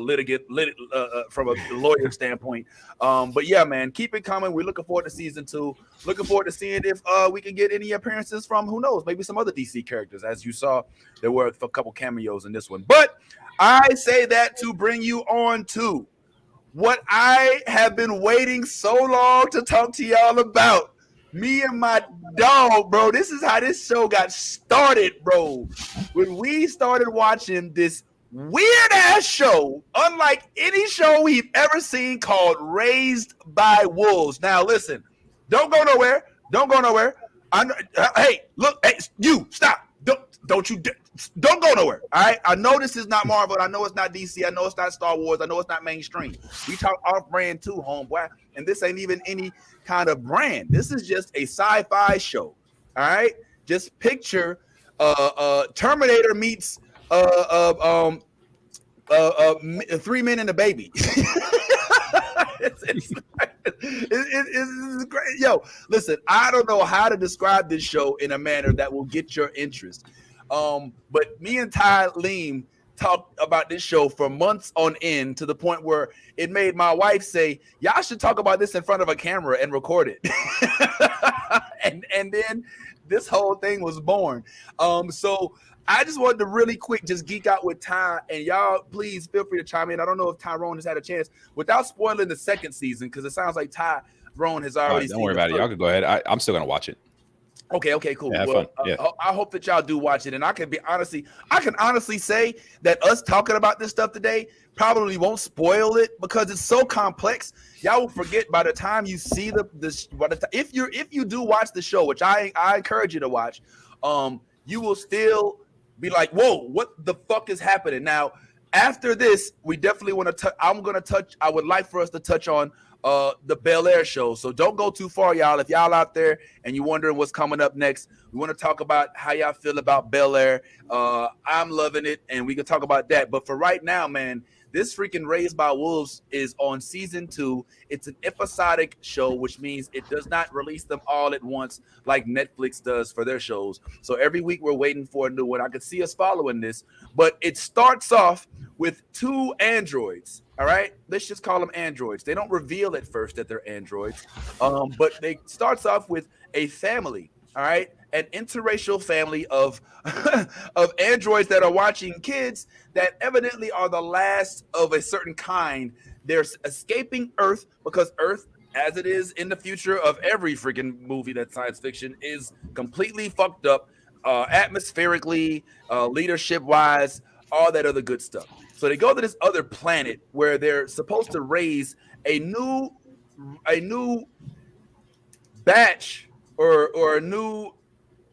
lawyer standpoint. But yeah, man, keep it coming. We're looking forward to season 2. Looking forward to seeing if we can get any appearances from, who knows, maybe some other DC characters. As you saw, there were a couple cameos in this one. But I say that to bring you on to what I have been waiting so long to talk to y'all about. Me and my dog, bro. This is how this show got started, bro. When we started watching this weird ass show, unlike any show we've ever seen, called Raised by Wolves. Now, listen, don't go nowhere. Hey, look, hey, you stop. Don't go nowhere. All right. I know this is not Marvel. I know it's not DC. I know it's not Star Wars. I know it's not mainstream. We talk off brand too, homeboy. And this ain't even any kind of brand. This is just a sci-fi show. All right. Just picture Terminator meets 3 Men and a Baby. It's great. Yo, listen, I don't know how to describe this show in a manner that will get your interest. But me and Ty Leem talked about this show for months on end, to the point where it made my wife say, y'all should talk about this in front of a camera and record it. and then this whole thing was born. So I just wanted to really quick just geek out with Ty, and y'all please feel free to chime in. I don't know if Tyrone has had a chance without spoiling the second season, because it sounds like Tyrone has already seen. Don't worry about it. Y'all can go ahead. I'm still gonna watch it. Okay, cool. Yeah, well, I hope that y'all do watch it, and I can honestly say that us talking about this stuff today probably won't spoil it, because it's so complex. Y'all will forget by the time you see if you do watch the show, which I encourage you to watch, you will still be like, whoa, what the fuck is happening? Now, after this, we definitely want to I would like for us to touch on the Bel-Air show. So don't go too far, y'all. If y'all out there and you're wondering what's coming up next, we want to talk about how y'all feel about Bel-Air. I'm loving it, and we can talk about that. But for right now, man, This freaking Raised by Wolves is on season 2. It's an episodic show, which means it does not release them all at once like Netflix does for their shows. So every week we're waiting for a new one. I could see us following this, but it starts off with 2 androids. All right, let's just call them androids. They don't reveal at first that they're androids, but they starts off with a family. All right, an interracial family of of androids that are watching kids that evidently are the last of a certain kind. They're escaping Earth because Earth, as it is in the future of every freaking movie that's science fiction, is completely fucked up, atmospherically, leadership wise, all that other good stuff. So they go to this other planet where they're supposed to raise a new batch or a new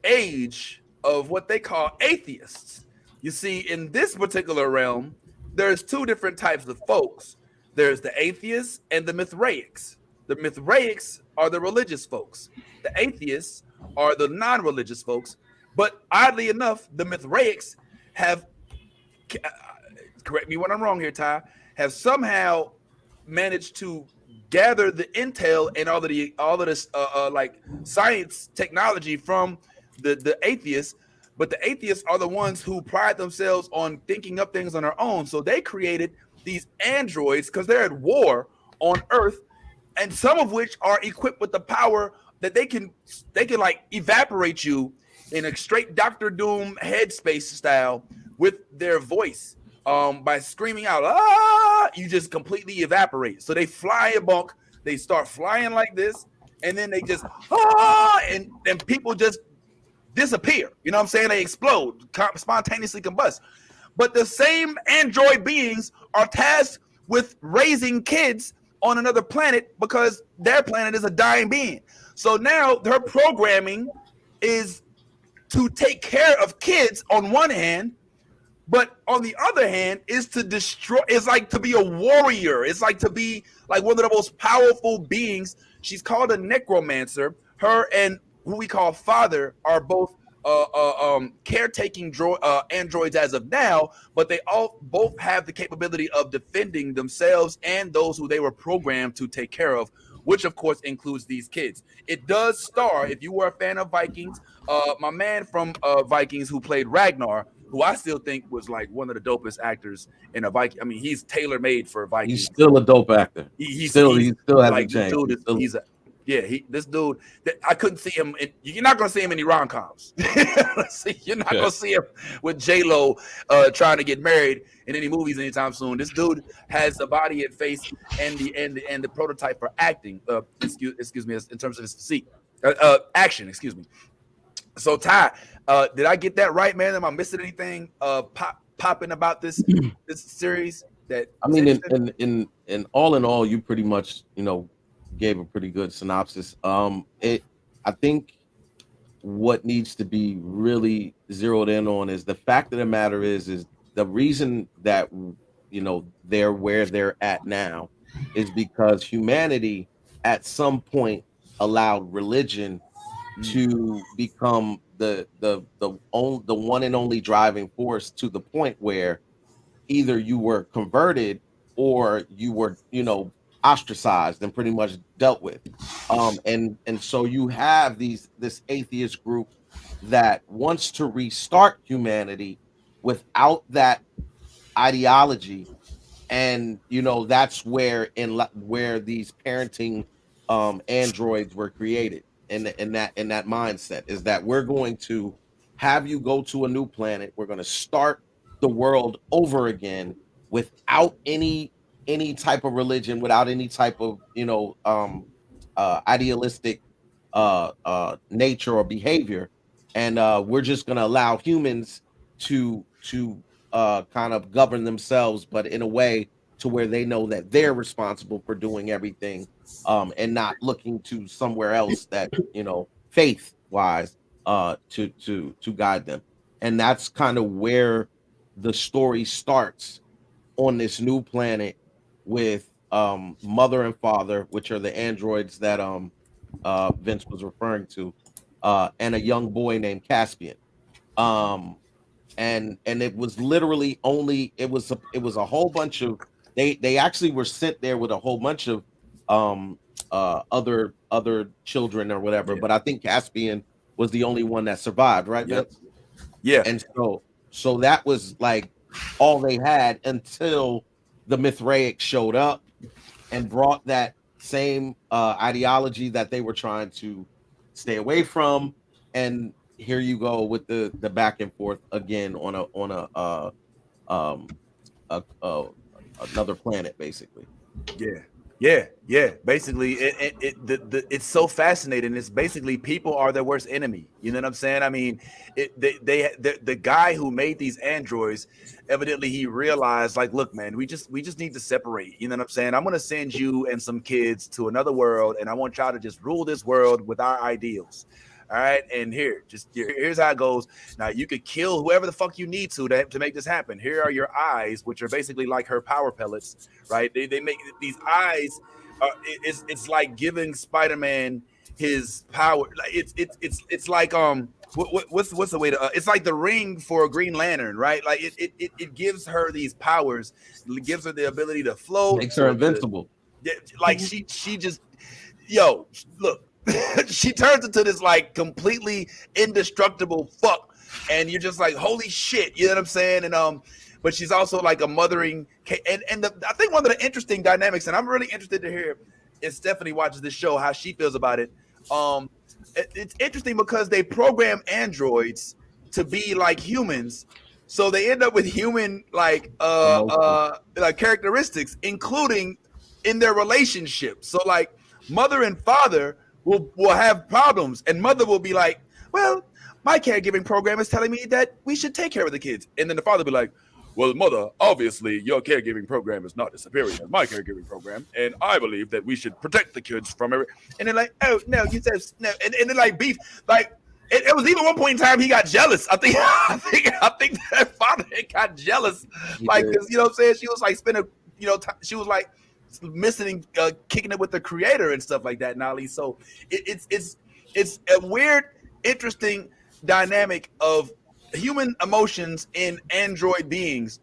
age of what they call atheists. You see, in this particular realm, there's 2 different types of folks. There's the atheists and the Mithraics. The Mithraics are the religious folks. The atheists are the non-religious folks. But oddly enough, the Mithraics have, correct me when I'm wrong here, Ty, have somehow managed to gather the intel and all of this like science technology from the atheists. But the atheists are the ones who pride themselves on thinking up things on their own. So they created these androids because they're at war on Earth, and some of which are equipped with the power that they can like evaporate you in a straight Doctor Doom headspace style with their voice. By screaming out, ah, you just completely evaporate. So they fly a bunk, they start flying like this, and then they just and people just disappear. You know what I'm saying? They explode, spontaneously combust. But the same android beings are tasked with raising kids on another planet because their planet is a dying being. So now their programming is to take care of kids on one hand, but on the other hand is to destroy. It's like to be a warrior. It's like to be like one of the most powerful beings. She's called a necromancer. Her and who we call Father are both caretaking androids as of now, but they all both have the capability of defending themselves and those who they were programmed to take care of, which of course includes these kids. It does star, if you were a fan of Vikings, my man from Vikings who played Ragnar, who I still think was like one of the dopest actors in a Viking. I mean, he's tailor made for Vikings. He's still a dope actor. He still has like, a change. This dude. I couldn't see him. You're not gonna see him in any rom-coms. You're not gonna see him with J-Lo trying to get married in any movies anytime soon. This dude has the body and face and the prototype for acting. Excuse me, in terms of his physique, action. Excuse me. So Ty, did I get that right, man? Am I missing anything popping about this series? That I mean, in all, you pretty much gave a pretty good synopsis. I think what needs to be really zeroed in on is the fact of the matter is the reason that they're where they're at now is because humanity at some point allowed religion to become the one and only driving force, to the point where either you were converted or you were ostracized and pretty much dealt with. And so you have this atheist group that wants to restart humanity without that ideology. And that's where these parenting androids were created. In that mindset is that we're going to have you go to a new planet. We're going to start the world over again without any type of religion, without any type of idealistic nature or behavior, and we're just going to allow humans to kind of govern themselves, but in a way to where they know that they're responsible for doing everything, and not looking to somewhere else that faith wise to guide them. And that's kind of where the story starts on this new planet with mother and father, which are the androids that Vince was referring to, and a young boy named Caspian. and it was literally only it was a whole bunch of they actually were sent there with a whole bunch of other children or whatever, but I think Caspian was the only one that survived, right? Yep. Vince? Yeah. And so that was like all they had until the Mithraic showed up and brought that same ideology that they were trying to stay away from. And here you go with the back and forth again on another planet, basically. Yeah. Basically, it's so fascinating. It's basically people are their worst enemy. You know what I'm saying? I mean, the guy who made these androids, evidently he realized, like, look, man, we just need to separate. You know what I'm saying? I'm gonna send you and some kids to another world, and I want y'all to just rule this world with our ideals. All right, and here's how it goes. Now you could kill whoever the fuck you need to make this happen. Here are your eyes, which are basically like her power pellets, right? They make these eyes. It's like giving Spider-Man his power. Like it's like what's the way to? It's like the ring for a Green Lantern, right? Like it gives her these powers. It gives her the ability to float. Makes her invincible. Like she just look. She turns into this like completely indestructible fuck, and you're just like, holy shit, you know what I'm saying? And but she's also like a mothering, and I think one of the interesting dynamics, and I'm really interested to hear if Stephanie watches this show how she feels about it. It's interesting because they program androids to be like humans, so they end up with human like characteristics, including in their relationship. So like mother and father will have problems, and mother will be like, well, my caregiving program is telling me that we should take care of the kids. And then the father will be like, well, mother, obviously your caregiving program is not as superior as my caregiving program, and I believe that we should protect the kids from every. And they're like, oh no, you said no, and then like beef, like it was even one point in time he got jealous. I think that father got jealous, like, because you know what I'm saying, she was like spending, she was like missing, kicking it with the creator and stuff like that, Nolly. So it's a weird, interesting dynamic of human emotions in android beings,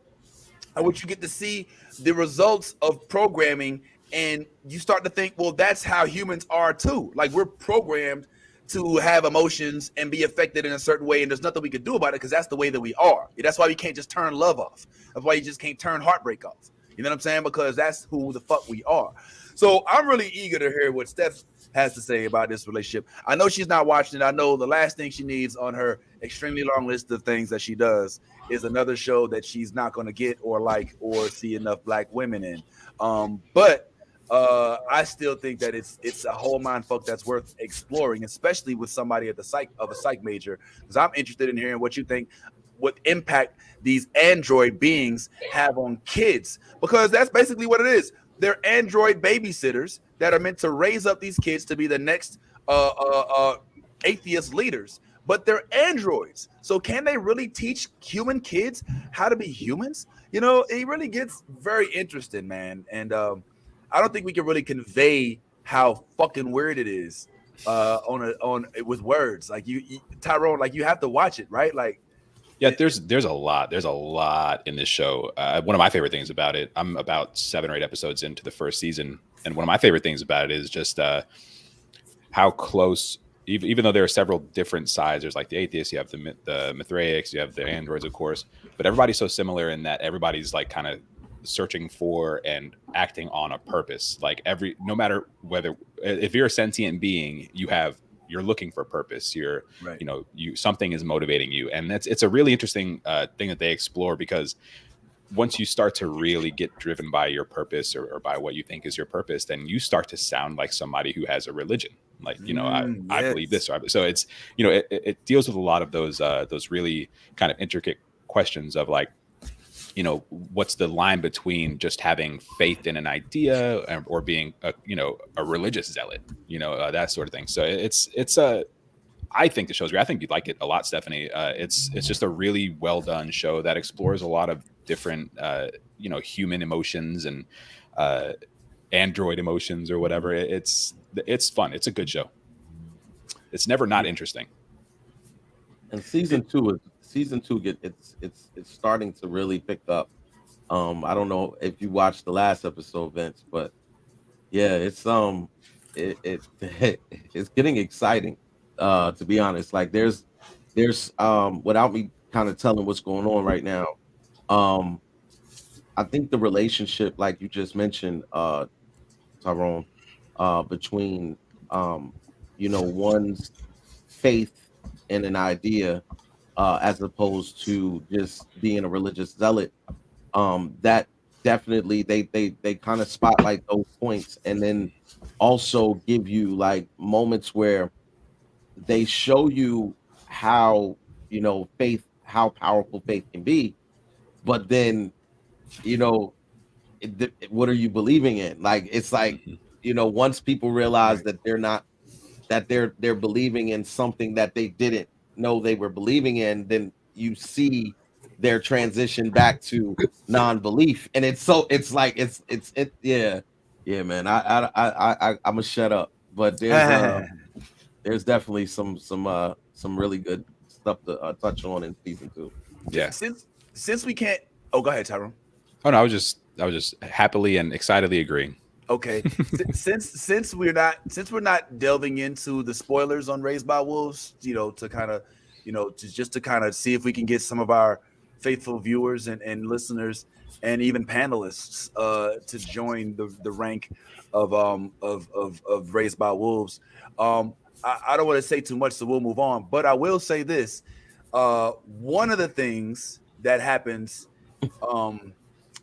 in which you get to see the results of programming, and you start to think, well, that's how humans are too. Like, we're programmed to have emotions and be affected in a certain way, and there's nothing we can do about it because that's the way that we are. That's why we can't just turn love off. That's why you just can't turn heartbreak off. You know what I'm saying? Because that's who the fuck we are. So I'm really eager to hear what Steph has to say about this relationship. I know she's not watching it. I know the last thing she needs on her extremely long list of things that she does is another show that she's not going to get or like or see enough black women in. But I still think that it's a whole mind fuck that's worth exploring, especially with somebody at the psych major, because I'm interested in hearing what you think, what impact these android beings have on kids, because that's basically what it is. They're android babysitters that are meant to raise up these kids to be the next atheist leaders, but they're androids. So can they really teach human kids how to be humans? It really gets very interesting, man. And I don't think we can really convey how fucking weird it is on with words. Like you Tyrone, like you have to watch it, right? Like, yeah, there's a lot in this show. One of my favorite things about it, I'm about 7 or 8 episodes into the first season, and one of my favorite things about it is just how close, even though there are several different sides. There's like the atheists, you have the Mithraics, you have the androids, of course, but everybody's so similar in that everybody's like kind of searching for and acting on a purpose. Like no matter if you're a sentient being, you're looking for purpose. You're right. Something is motivating you, and it's a really interesting thing that they explore, because once you start to really get driven by your purpose or by what you think is your purpose, then you start to sound like somebody who has a religion. Like, I believe this. So it's, it deals with a lot of those really kind of intricate questions of like, what's the line between just having faith in an idea or being a religious zealot, that sort of thing. So I think the show's great. I think you'd like it a lot, Stephanie. It's just a really well done show that explores a lot of different, human emotions and android emotions or whatever. It's fun. It's a good show. It's never not interesting. And season season 2 it's starting to really pick up. I don't know if you watched the last episode, Vince, but yeah, it it's getting exciting. To be honest, like there's without me kind of telling what's going on right now. Um, I think the relationship, like you just mentioned, Tyrone, between one's faith in an idea, as opposed to just being a religious zealot. That definitely they kind of spotlight those points, and then also give you like moments where they show you how faith, how powerful faith can be, but then you know what are you believing in? Like it's like Mhm. once people realize Right. that they're not that they're believing in something that they didn't know they were believing in, then you see their transition back to non-belief, and it's like yeah man. I'm gonna shut up, but there's definitely some really good stuff to touch on in season 2. Yeah. Since we can't. Oh, go ahead, Tyrone. Oh no, I was just happily and excitedly agreeing. Okay, since we're not delving into the spoilers on Raised by Wolves, to kind of, to kind of see if we can get some of our faithful viewers and listeners and even panelists to join the rank of Raised by Wolves. I don't want to say too much, so we'll move on. But I will say this: one of the things that happens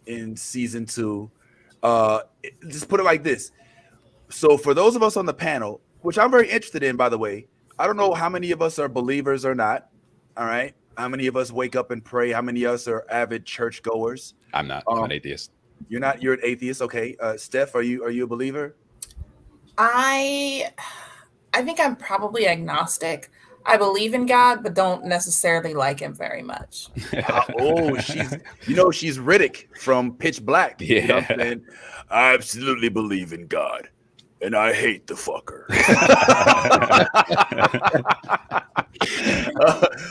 in season 2. Just put it like this. So for those of us on the panel, which I'm very interested in, by the way, I don't know how many of us are believers or not. All right. How many of us wake up and pray? How many of us are avid church goers? I'm not. I'm an atheist. You're not. You're an atheist. Okay. Steph, are you a believer? I think I'm probably agnostic. I believe in God, but don't necessarily like him very much. She's Riddick from Pitch Black. You know what I'm Yeah. saying? I absolutely believe in God, and I hate the fucker.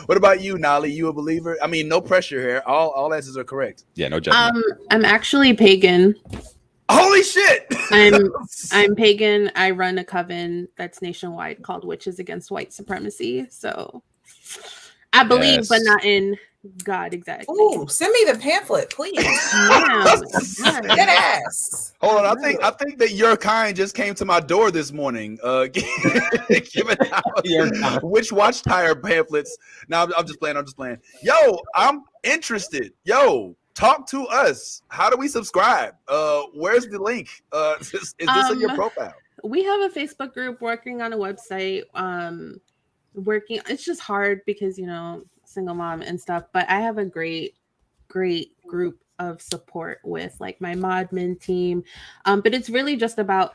What about you, Nolly? You a believer? I mean, no pressure here. All answers are correct. Yeah, no judgment. I'm actually pagan. Holy shit! I'm pagan. I run a coven that's nationwide called Witches Against White Supremacy. So I believe, Yes. but not in God exactly. Ooh, send me the pamphlet, please. Ma'am. Good ass. Hold on, I think that your kind just came to my door this morning, giving out which watch tire pamphlets. Now I'm just playing. Yo, I'm interested. Yo, talk to us. How do we subscribe? Where's the link? Is this in your profile? We have a Facebook group, working on a website. It's just hard because single mom and stuff, but I have a great group of support with like my modmin team, but it's really just about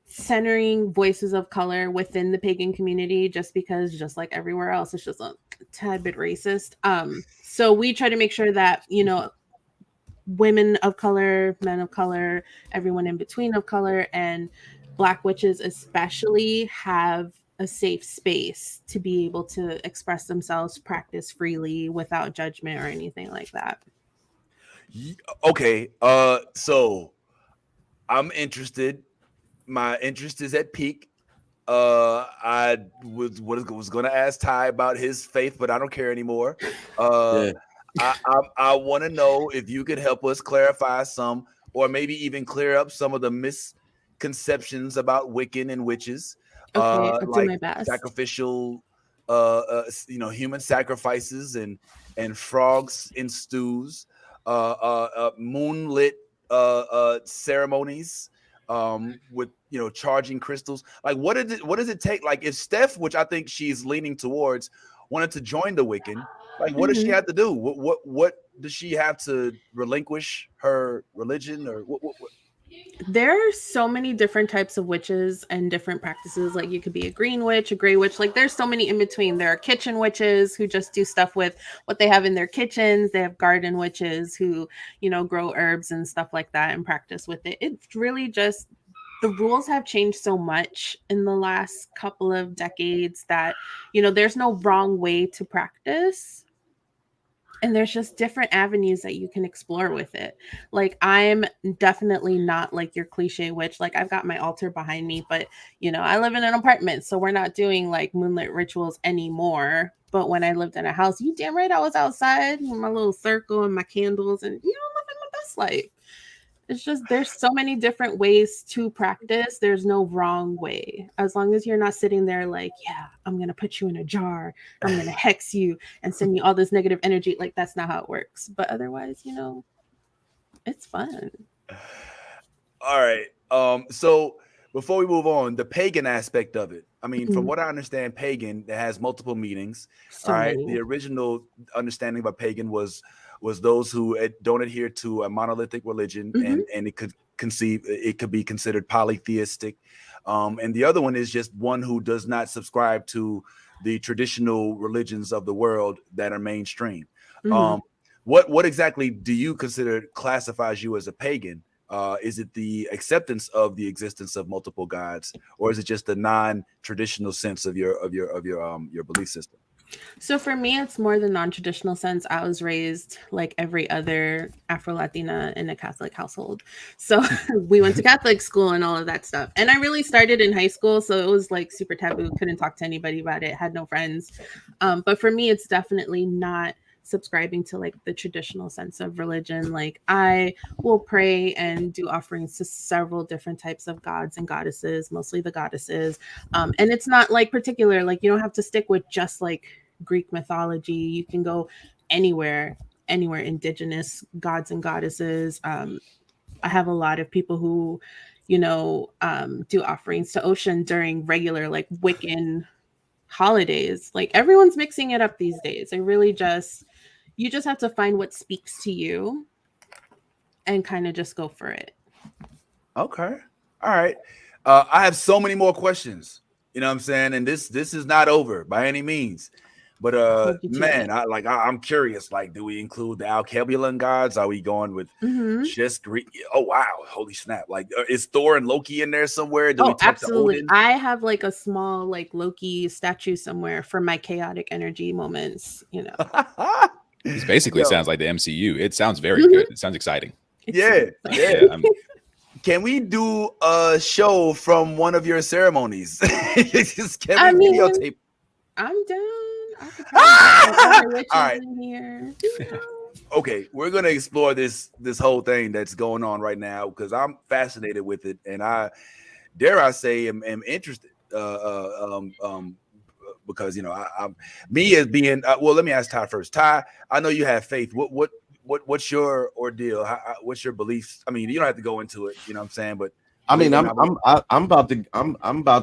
centering voices of color within the pagan community, just because just like everywhere else it's just a tad bit racist. So we try to make sure that women of color, men of color, everyone in between of color, and Black witches especially have a safe space to be able to express themselves, practice freely without judgment or anything like that. Okay, so I'm interested. My interest is at peak. I was going to ask Ty about his faith, but I don't care anymore. I want to know if you could help us clarify some, or maybe even clear up some of the misconceptions about Wiccan and witches. Okay, I'll like do my best. Sacrificial, human sacrifices and frogs in stews, moonlit ceremonies, with charging crystals. Like what does it take? Like if Steph, which I think she's leaning towards, wanted to join the Wiccan, like what does she have to do? What does she have to relinquish her religion, or what? There are so many different types of witches and different practices. Like you could be a green witch, a gray witch. Like there's so many in between. There are kitchen witches who just do stuff with what they have in their kitchens. They have garden witches who, grow herbs and stuff like that and practice with it. It's really just, the rules have changed so much in the last couple of decades that, there's no wrong way to practice. And there's just different avenues that you can explore with it. Like, I'm definitely not like your cliche witch. Like, I've got my altar behind me, but I live in an apartment, so we're not doing like moonlit rituals anymore. But when I lived in a house, you damn right I was outside with my little circle and my candles and living my best life. It's just, there's so many different ways to practice. There's no wrong way. As long as you're not sitting there like, yeah, I'm going to put you in a jar. I'm going to hex you and send you all this negative energy. Like, that's not how it works. But otherwise, it's fun. All right. So before we move on, the pagan aspect of it. I mean, from what I understand, pagan, it has multiple meanings. So all right. many. The original understanding about pagan was those who don't adhere to a monolithic religion, and it could be considered polytheistic. And the other one is just one who does not subscribe to the traditional religions of the world that are mainstream. What exactly do you consider classifies you as a pagan? Is it the acceptance of the existence of multiple gods, or is it just the non-traditional sense of your belief system? So for me, it's more the non-traditional sense. I was raised like every other Afro-Latina in a Catholic household. So we went to Catholic school and all of that stuff. And I really started in high school. So it was like super taboo. Couldn't talk to anybody about it. Had no friends. But for me, it's definitely not subscribing to like the traditional sense of religion. Like, I will pray and do offerings to several different types of gods and goddesses, mostly the goddesses. And it's not like particular, like, you don't have to stick with just like Greek mythology. You can go anywhere, indigenous gods and goddesses. I have a lot of people who, do offerings to Ocean during regular like Wiccan holidays. Like, everyone's mixing it up these days. You just have to find what speaks to you and kind of just go for it. Okay. All right. I have so many more questions, you know what I'm saying? And this is not over by any means. But man, I'm curious. Like, do we include the Alkebulan gods? Are we going with just Greek? Oh wow, holy snap! Like, is Thor and Loki in there somewhere? Do we talk absolutely. to Odin? I have like a small like Loki statue somewhere for my chaotic energy moments. This basically sounds like the MCU. It sounds very good. It sounds exciting. Yeah. Can we do a show from one of your ceremonies? Can we videotape? I'm down. All right. Here. Okay, we're gonna explore this whole thing that's going on right now because I'm fascinated with it, and I dare I say am interested. Because I'm me as being well. Let me ask Ty first. Ty, I know you have faith. What's your ordeal? What's your beliefs? I mean, you don't have to go into it. You know what I'm saying? But I mean, I'm about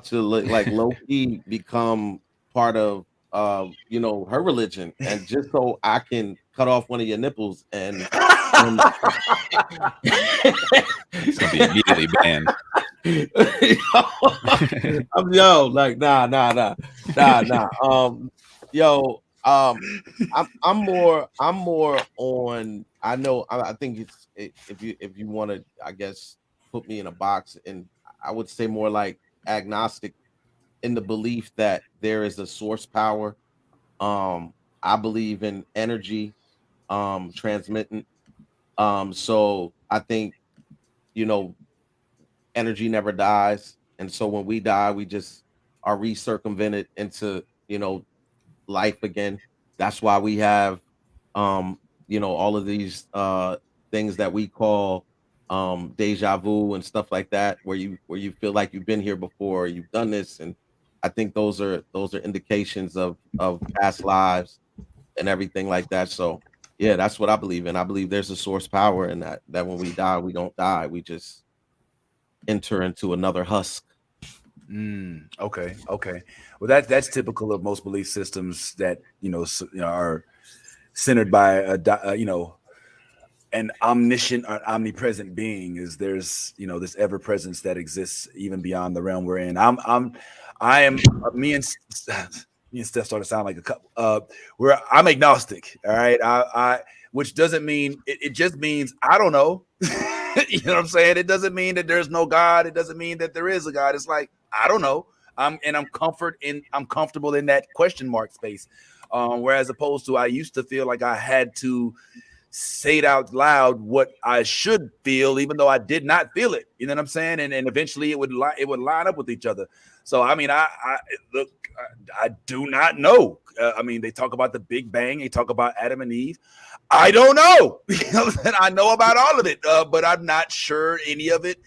to like low-key become part of her religion, and just so I can cut off one of your nipples and it's gonna be immediately banned. I'm more on. I think if you want to, I guess, put me in a box, and I would say more like agnostic, in the belief that there is a source power. I believe in energy, transmitting. So I think, energy never dies. And so when we die, we just are recircumvented into, life again. That's why we have, all of these things that we call deja vu and stuff like that, where you feel like you've been here before, you've done this. And I think those are indications of past lives and everything like that. So yeah, that's what I believe in. I believe there's a source power, and that when we die, we don't die. We just enter into another husk. Okay. Well, that's typical of most belief systems that are centered by an omniscient or omnipresent being. Is there's this ever presence that exists even beyond the realm we're in. Me and Steph sort of sound like a couple. I'm agnostic. All right, I which doesn't mean it just means I don't know. You know what I'm saying? It doesn't mean that there's no God. It doesn't mean that there is a God. It's like I don't know. I'm comfortable in that question mark space. Whereas opposed to I used to feel like I had to say it out loud what I should feel, even though I did not feel it. You know what I'm saying? And eventually it would line up with each other. So I mean, I do not know. I mean, they talk about the Big Bang, they talk about Adam and Eve. I don't know. You know, I know about all of it, but I'm not sure any of it.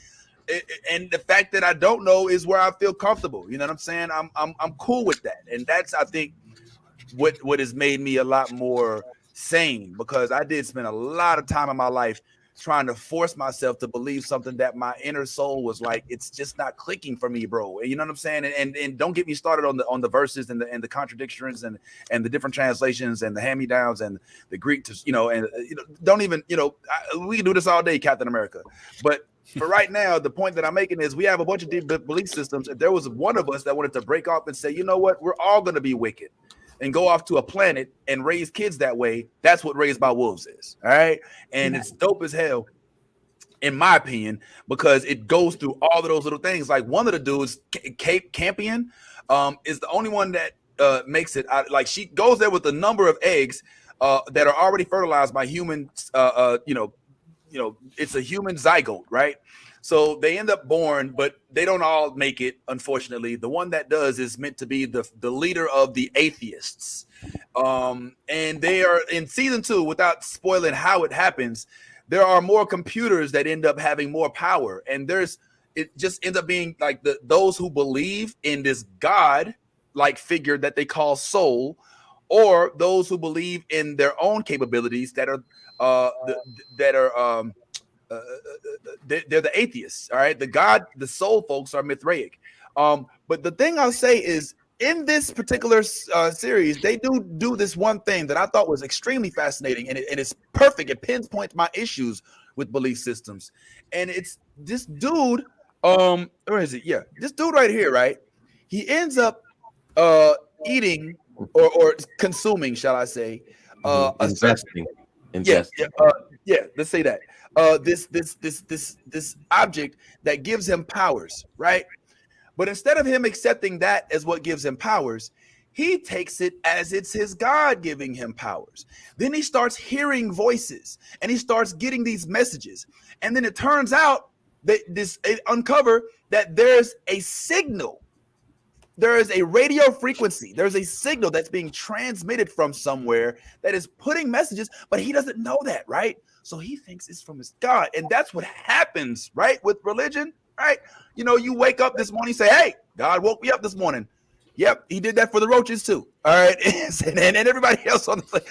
And the fact that I don't know is where I feel comfortable. You know what I'm saying? I'm cool with that, and that's, I think, what has made me a lot more sane, because I did spend a lot of time in my life trying to force myself to believe something that my inner soul was like, it's just not clicking for me, bro. You know what I'm saying? And don't get me started on the verses and the contradictions and the different translations and the hand-me-downs and the Greek, don't even, we can do this all day, Captain America. But for right now, the point that I'm making is we have a bunch of belief systems. If there was one of us that wanted to break off and say, you know what, we're all going to be wicked and go off to a planet and raise kids that way, that's what Raised by Wolves is. All right. And it's dope as hell, in my opinion, because it goes through all of those little things. Like one of the dudes, Campion, is the only one that makes it. Like she goes there with a number of eggs that are already fertilized by humans. It's a human zygote, right? So they end up born, but they don't all make it, unfortunately. The one that does is meant to be the leader of the atheists. And they are in season 2, without spoiling how it happens, there are more computers that end up having more power. And it just ends up being like those who believe in this God-like figure that they call soul, or those who believe in their own capabilities that are they're the atheists. All right, the soul folks are Mithraic. But the thing I'll say is, in this particular series, they do this one thing that I thought was extremely fascinating, and it's perfect. It pinpoints my issues with belief systems, and it's this dude. Where is it? Yeah, this dude right here. Right, he ends up eating or consuming, shall I say, Ingesting. Yeah, let's say that. This object that gives him powers, right? But instead of him accepting that as what gives him powers, he takes it as it's his God giving him powers. Then he starts hearing voices and he starts getting these messages. And then it turns out that uncover that there's a signal. There is a radio frequency. There's a signal that's being transmitted from somewhere that is putting messages, but he doesn't know that, right? So he thinks it's from his God. And that's what happens, right, with religion, right? You wake up this morning, you say, hey, God woke me up this morning. Yep, he did that for the roaches too. All right. and everybody else on the,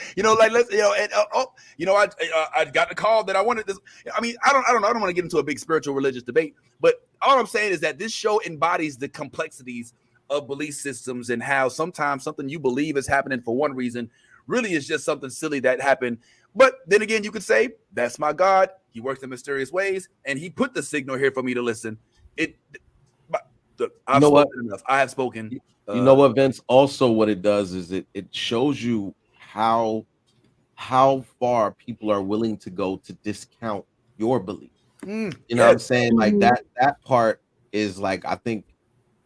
I got the call that I wanted this. I mean, I don't want to get into a big spiritual religious debate, but all I'm saying is that this show embodies the complexities of belief systems and how sometimes something you believe is happening for one reason really is just something silly that happened. But then again, you could say, that's my God. He works in mysterious ways, and he put the signal here for me to listen. I've spoken enough. I have spoken. You know what, Vince? Also, what it does is it shows you how far people are willing to go to discount your belief. You know what I'm saying? Like that part is like, I think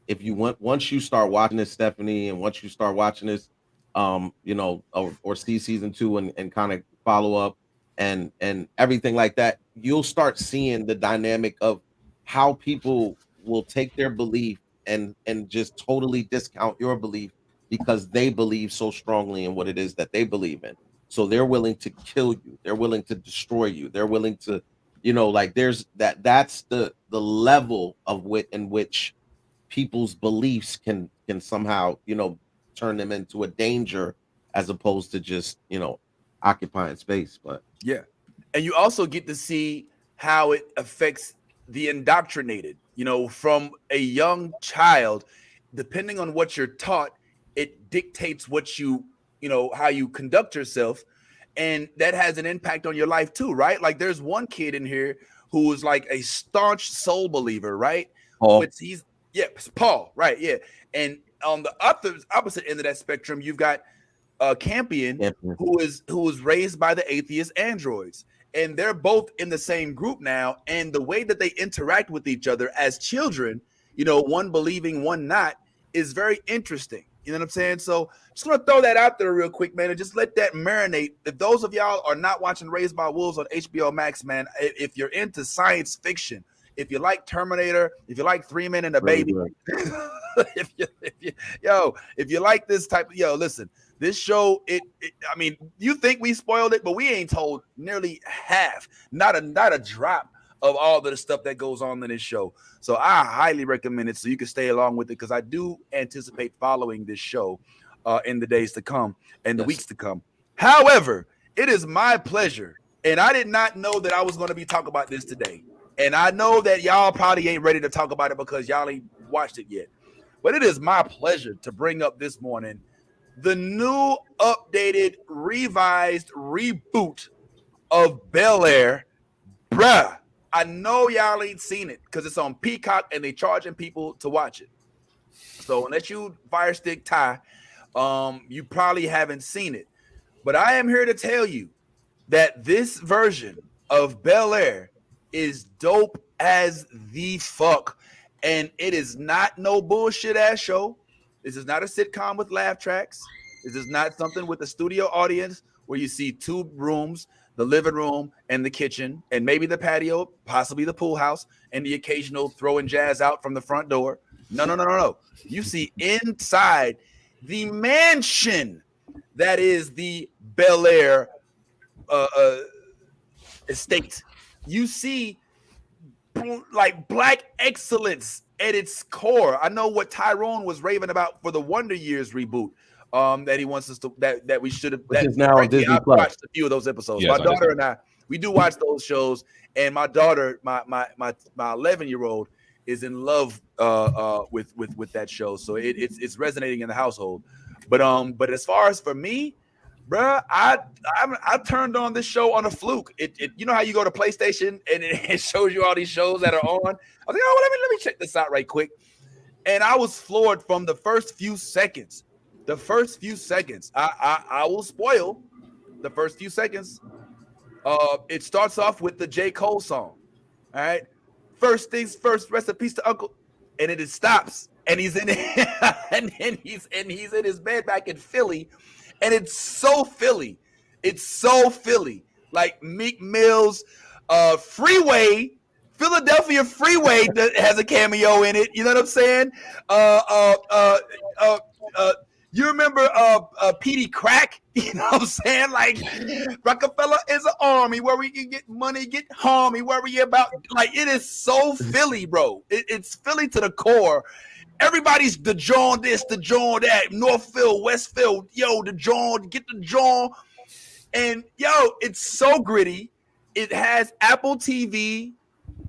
if you once you start watching this, Stephanie, and once you start watching this, or see season 2 and kind of follow up and everything like that, you'll start seeing the dynamic of how people will take their belief and just totally discount your belief because they believe so strongly in what it is that they believe in. So they're willing to kill you. They're willing to destroy you. They're willing to, there's that's the level of wit in which people's beliefs can somehow, turn them into a danger as opposed to just, occupying space. But yeah. And you also get to see how it affects the indoctrinated, from a young child. Depending on what you're taught, it dictates what how you conduct yourself. And that has an impact on your life too, right? Like there's one kid in here who is like a staunch soul believer, right? Paul. But Paul, right? Yeah. And on the opposite end of that spectrum, you've got Campion, who is raised by the atheist androids. And they're both in the same group now. And the way that they interact with each other as children, one believing, one not, is very interesting. You know what I'm saying? So just gonna throw that out there real quick, man, and just let that marinate. If those of y'all are not watching Raised by Wolves on HBO Max, man, if you're into science fiction, if you like Terminator, if you like 3 Men and a Baby, if you like this type of listen, this show, I mean, you think we spoiled it, but we ain't told nearly half, not a drop of all of the stuff that goes on in this show. So I highly recommend it so you can stay along with it, because I do anticipate following this show in the days to come and the weeks to come. However, it is my pleasure, and I did not know that I was going to be talking about this today. And I know that y'all probably ain't ready to talk about it because y'all ain't watched it yet. But it is my pleasure to bring up this morning the new, updated, revised reboot of Bel-Air. Bruh, I know y'all ain't seen it because it's on Peacock and they charging people to watch it. So unless you Fire Stick Ty, you probably haven't seen it. But I am here to tell you that this version of Bel-Air is dope as the fuck. And it is not no bullshit ass show. This is not a sitcom with laugh tracks. This is not something with a studio audience where you see 2 rooms, the living room and the kitchen, and maybe the patio, possibly the pool house, and the occasional throwing jazz out from the front door. No. You see inside the mansion that is the Bel-Air estate. You see like black excellence at its core. I know what Tyrone was raving about for the Wonder Years reboot. That he wants us to that we should have. That is now on Disney Plus. Watched a few of those episodes. Yes, my daughter and I, we do watch those shows, and my daughter, my 11-year-old, is in love with that show. So it's resonating in the household. But as far as for me, bruh, I turned on this show on a fluke. It you know how you go to PlayStation and it shows you all these shows that are on. I was like, oh, well, let me check this out right quick, and I was floored from the first few seconds. The first few seconds, I will spoil the first few seconds. It starts off with the J. Cole song. All right, first things first. Rest in peace to Uncle, and it stops, and he's in and he's in his bed back in Philly. And it's so Philly. Like Meek Mill's Philadelphia Freeway has a cameo in it. You know what I'm saying? You remember Petey Crack? You know what I'm saying? Like Rockefeller is an army where we can get money, get harm. We worry about, like, it is so Philly, bro. It's Philly to the core. Everybody's the John this, the John that, Northfield, Westfield, the John, get the John. And it's so gritty. It has Apple TV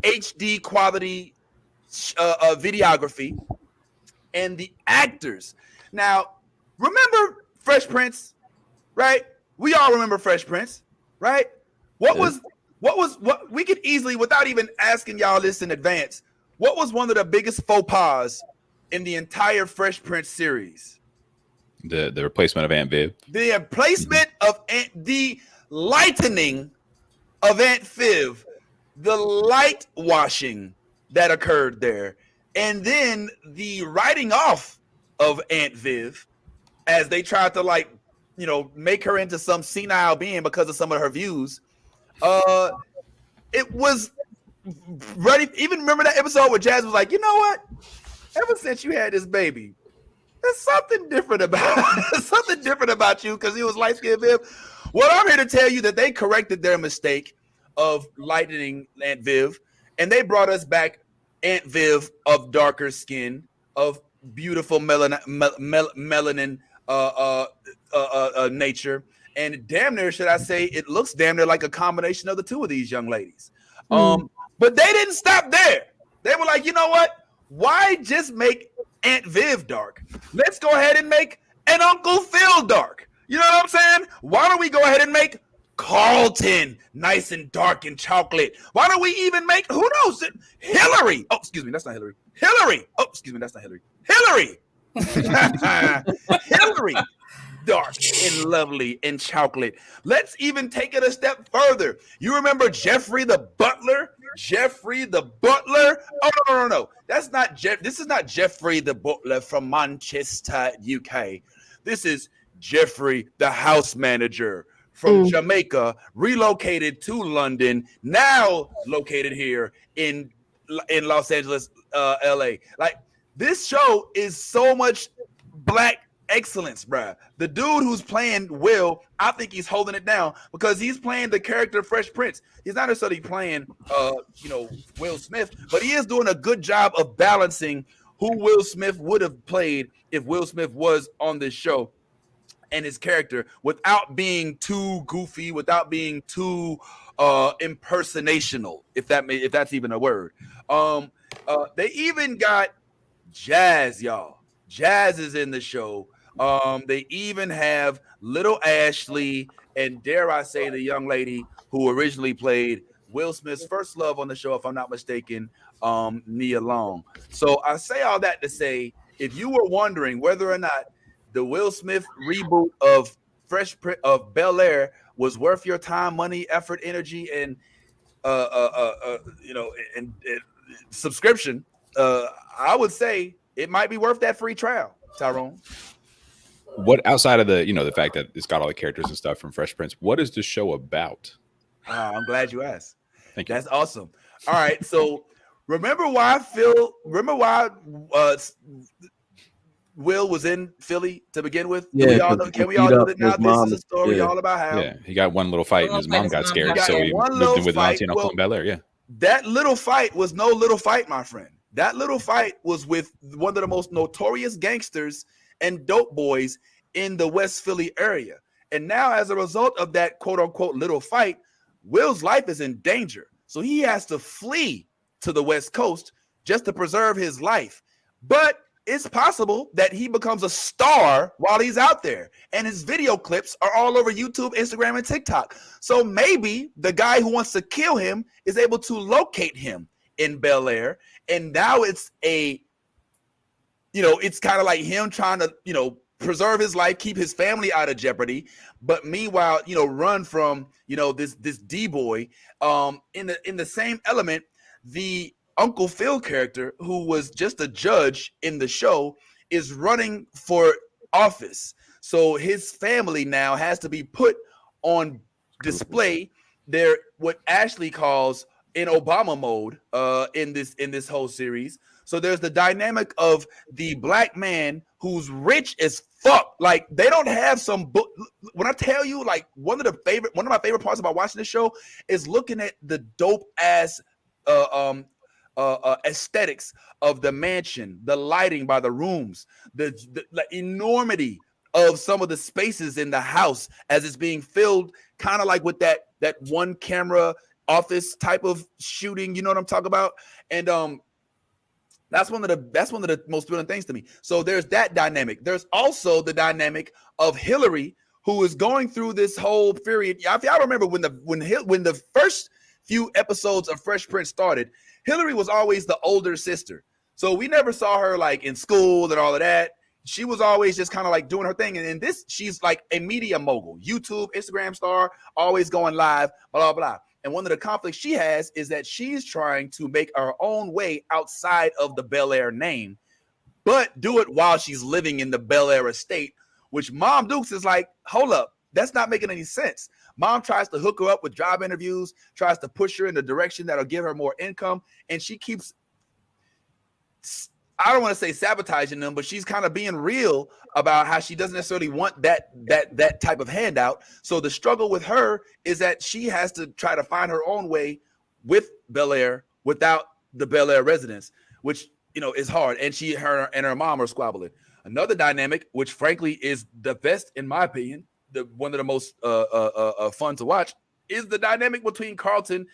HD quality videography, and the actors. Now, remember Fresh Prince, right? We all remember Fresh Prince, right? What we could easily, without even asking y'all this in advance, what was one of the biggest faux pas in the entire Fresh Prince series? The replacement of Aunt Viv. The replacement of the lightening of Aunt Viv, the light washing that occurred there, and then the writing off of Aunt Viv as they tried to make her into some senile being because of some of her views. It was ready. Even remember that episode where Jazz was like, you know what? Ever since you had this baby, there's something different about you, because he was light-skinned Viv. Well, I'm here to tell you that they corrected their mistake of lightening Aunt Viv, and they brought us back Aunt Viv of darker skin, of beautiful melanin nature, and damn near, should I say, it looks damn near like a combination of the two of these young ladies. But they didn't stop there. They were like, you know what? Why just make Aunt Viv dark? Let's go ahead and make an Uncle Phil dark. You know what I'm saying? Why don't we go ahead and make Carlton nice and dark and chocolate? Why don't we even make, who knows, Hillary? Oh, excuse me, that's not Hillary. Hillary. Oh, excuse me, that's not Hillary. Hillary. Hillary. Dark and lovely and chocolate. Let's even take it a step further. You remember Jeffrey the Butler? Oh, no. That's not Jeff. This is not Jeffrey the butler from Manchester, UK. This is Jeffrey, the house manager from Jamaica, relocated to London, now located here in Los Angeles, LA. Like, this show is so much black excellence, bruh. The dude who's playing Will, I think he's holding it down because he's playing the character Fresh Prince. He's not necessarily playing Will Smith, but he is doing a good job of balancing who Will Smith would have played if Will Smith was on this show and his character, without being too goofy, without being too impersonational, if that's even a word. They even got Jazz, y'all. Jazz is in the show. They even have little Ashley and, dare I say, the young lady who originally played Will Smith's first love on the show, if I'm not mistaken, Nia Long. So I say all that to say, if you were wondering whether or not the Will Smith reboot of Bel-Air was worth your time, money, effort, energy, and subscription, I would say it might be worth that free trial, Tyrone. What, outside of the fact that it's got all the characters and stuff from Fresh Prince, what is the show about? I'm glad you asked. Thank you. That's awesome. All right, so remember why Will was in Philly to begin with? Yeah, can we all know that now? This is a story all about how he got one little fight and his mom got scared, so he moved in with his auntie and uncle in Bel-Air. Yeah, that little fight was no little fight, my friend. That little fight was with one of the most notorious gangsters and dope boys in the West Philly area. And now, as a result of that quote unquote little fight, Will's life is in danger. So he has to flee to the West Coast just to preserve his life. But it's possible that he becomes a star while he's out there. And his video clips are all over YouTube, Instagram, and TikTok. So maybe the guy who wants to kill him is able to locate him in Bel-Air. And now it's it's kind of like him trying to, preserve his life, keep his family out of jeopardy. But meanwhile, run from, this D-boy. In the same element, the Uncle Phil character, who was just a judge in the show, is running for office. So his family now has to be put on display. They're what Ashley calls in Obama mode in this whole series. So there's the dynamic of the black man who's rich as fuck. Like, they don't have some book. When I tell you, like, one of my favorite parts about watching this show is looking at the dope ass aesthetics of the mansion, the lighting by the rooms, the enormity of some of the spaces in the house as it's being filled, kind of like with that one camera office type of shooting. You know what I'm talking about? And that's one of the most thrilling things to me. So there's that dynamic. There's also the dynamic of Hillary, who is going through this whole period. If y'all remember when the first few episodes of Fresh Prince started, Hillary was always the older sister. So we never saw her like in school and all of that. She was always just kind of like doing her thing. And in this, she's like a media mogul, YouTube, Instagram star, always going live, blah, blah. And one of the conflicts she has is that she's trying to make her own way outside of the Bel-Air name, but do it while she's living in the Bel-Air estate, which Mom Dukes is like, hold up, that's not making any sense. Mom tries to hook her up with job interviews, tries to push her in the direction that'll give her more income, and she keeps, I don't want to say sabotaging them, but she's kind of being real about how she doesn't necessarily want that type of handout. So the struggle with her is that she has to try to find her own way with Bel-Air without the Bel-Air residents, which is hard. And her and her mom are squabbling. Another dynamic, which frankly is the best in my opinion, one of the most fun to watch, is the dynamic between Carlton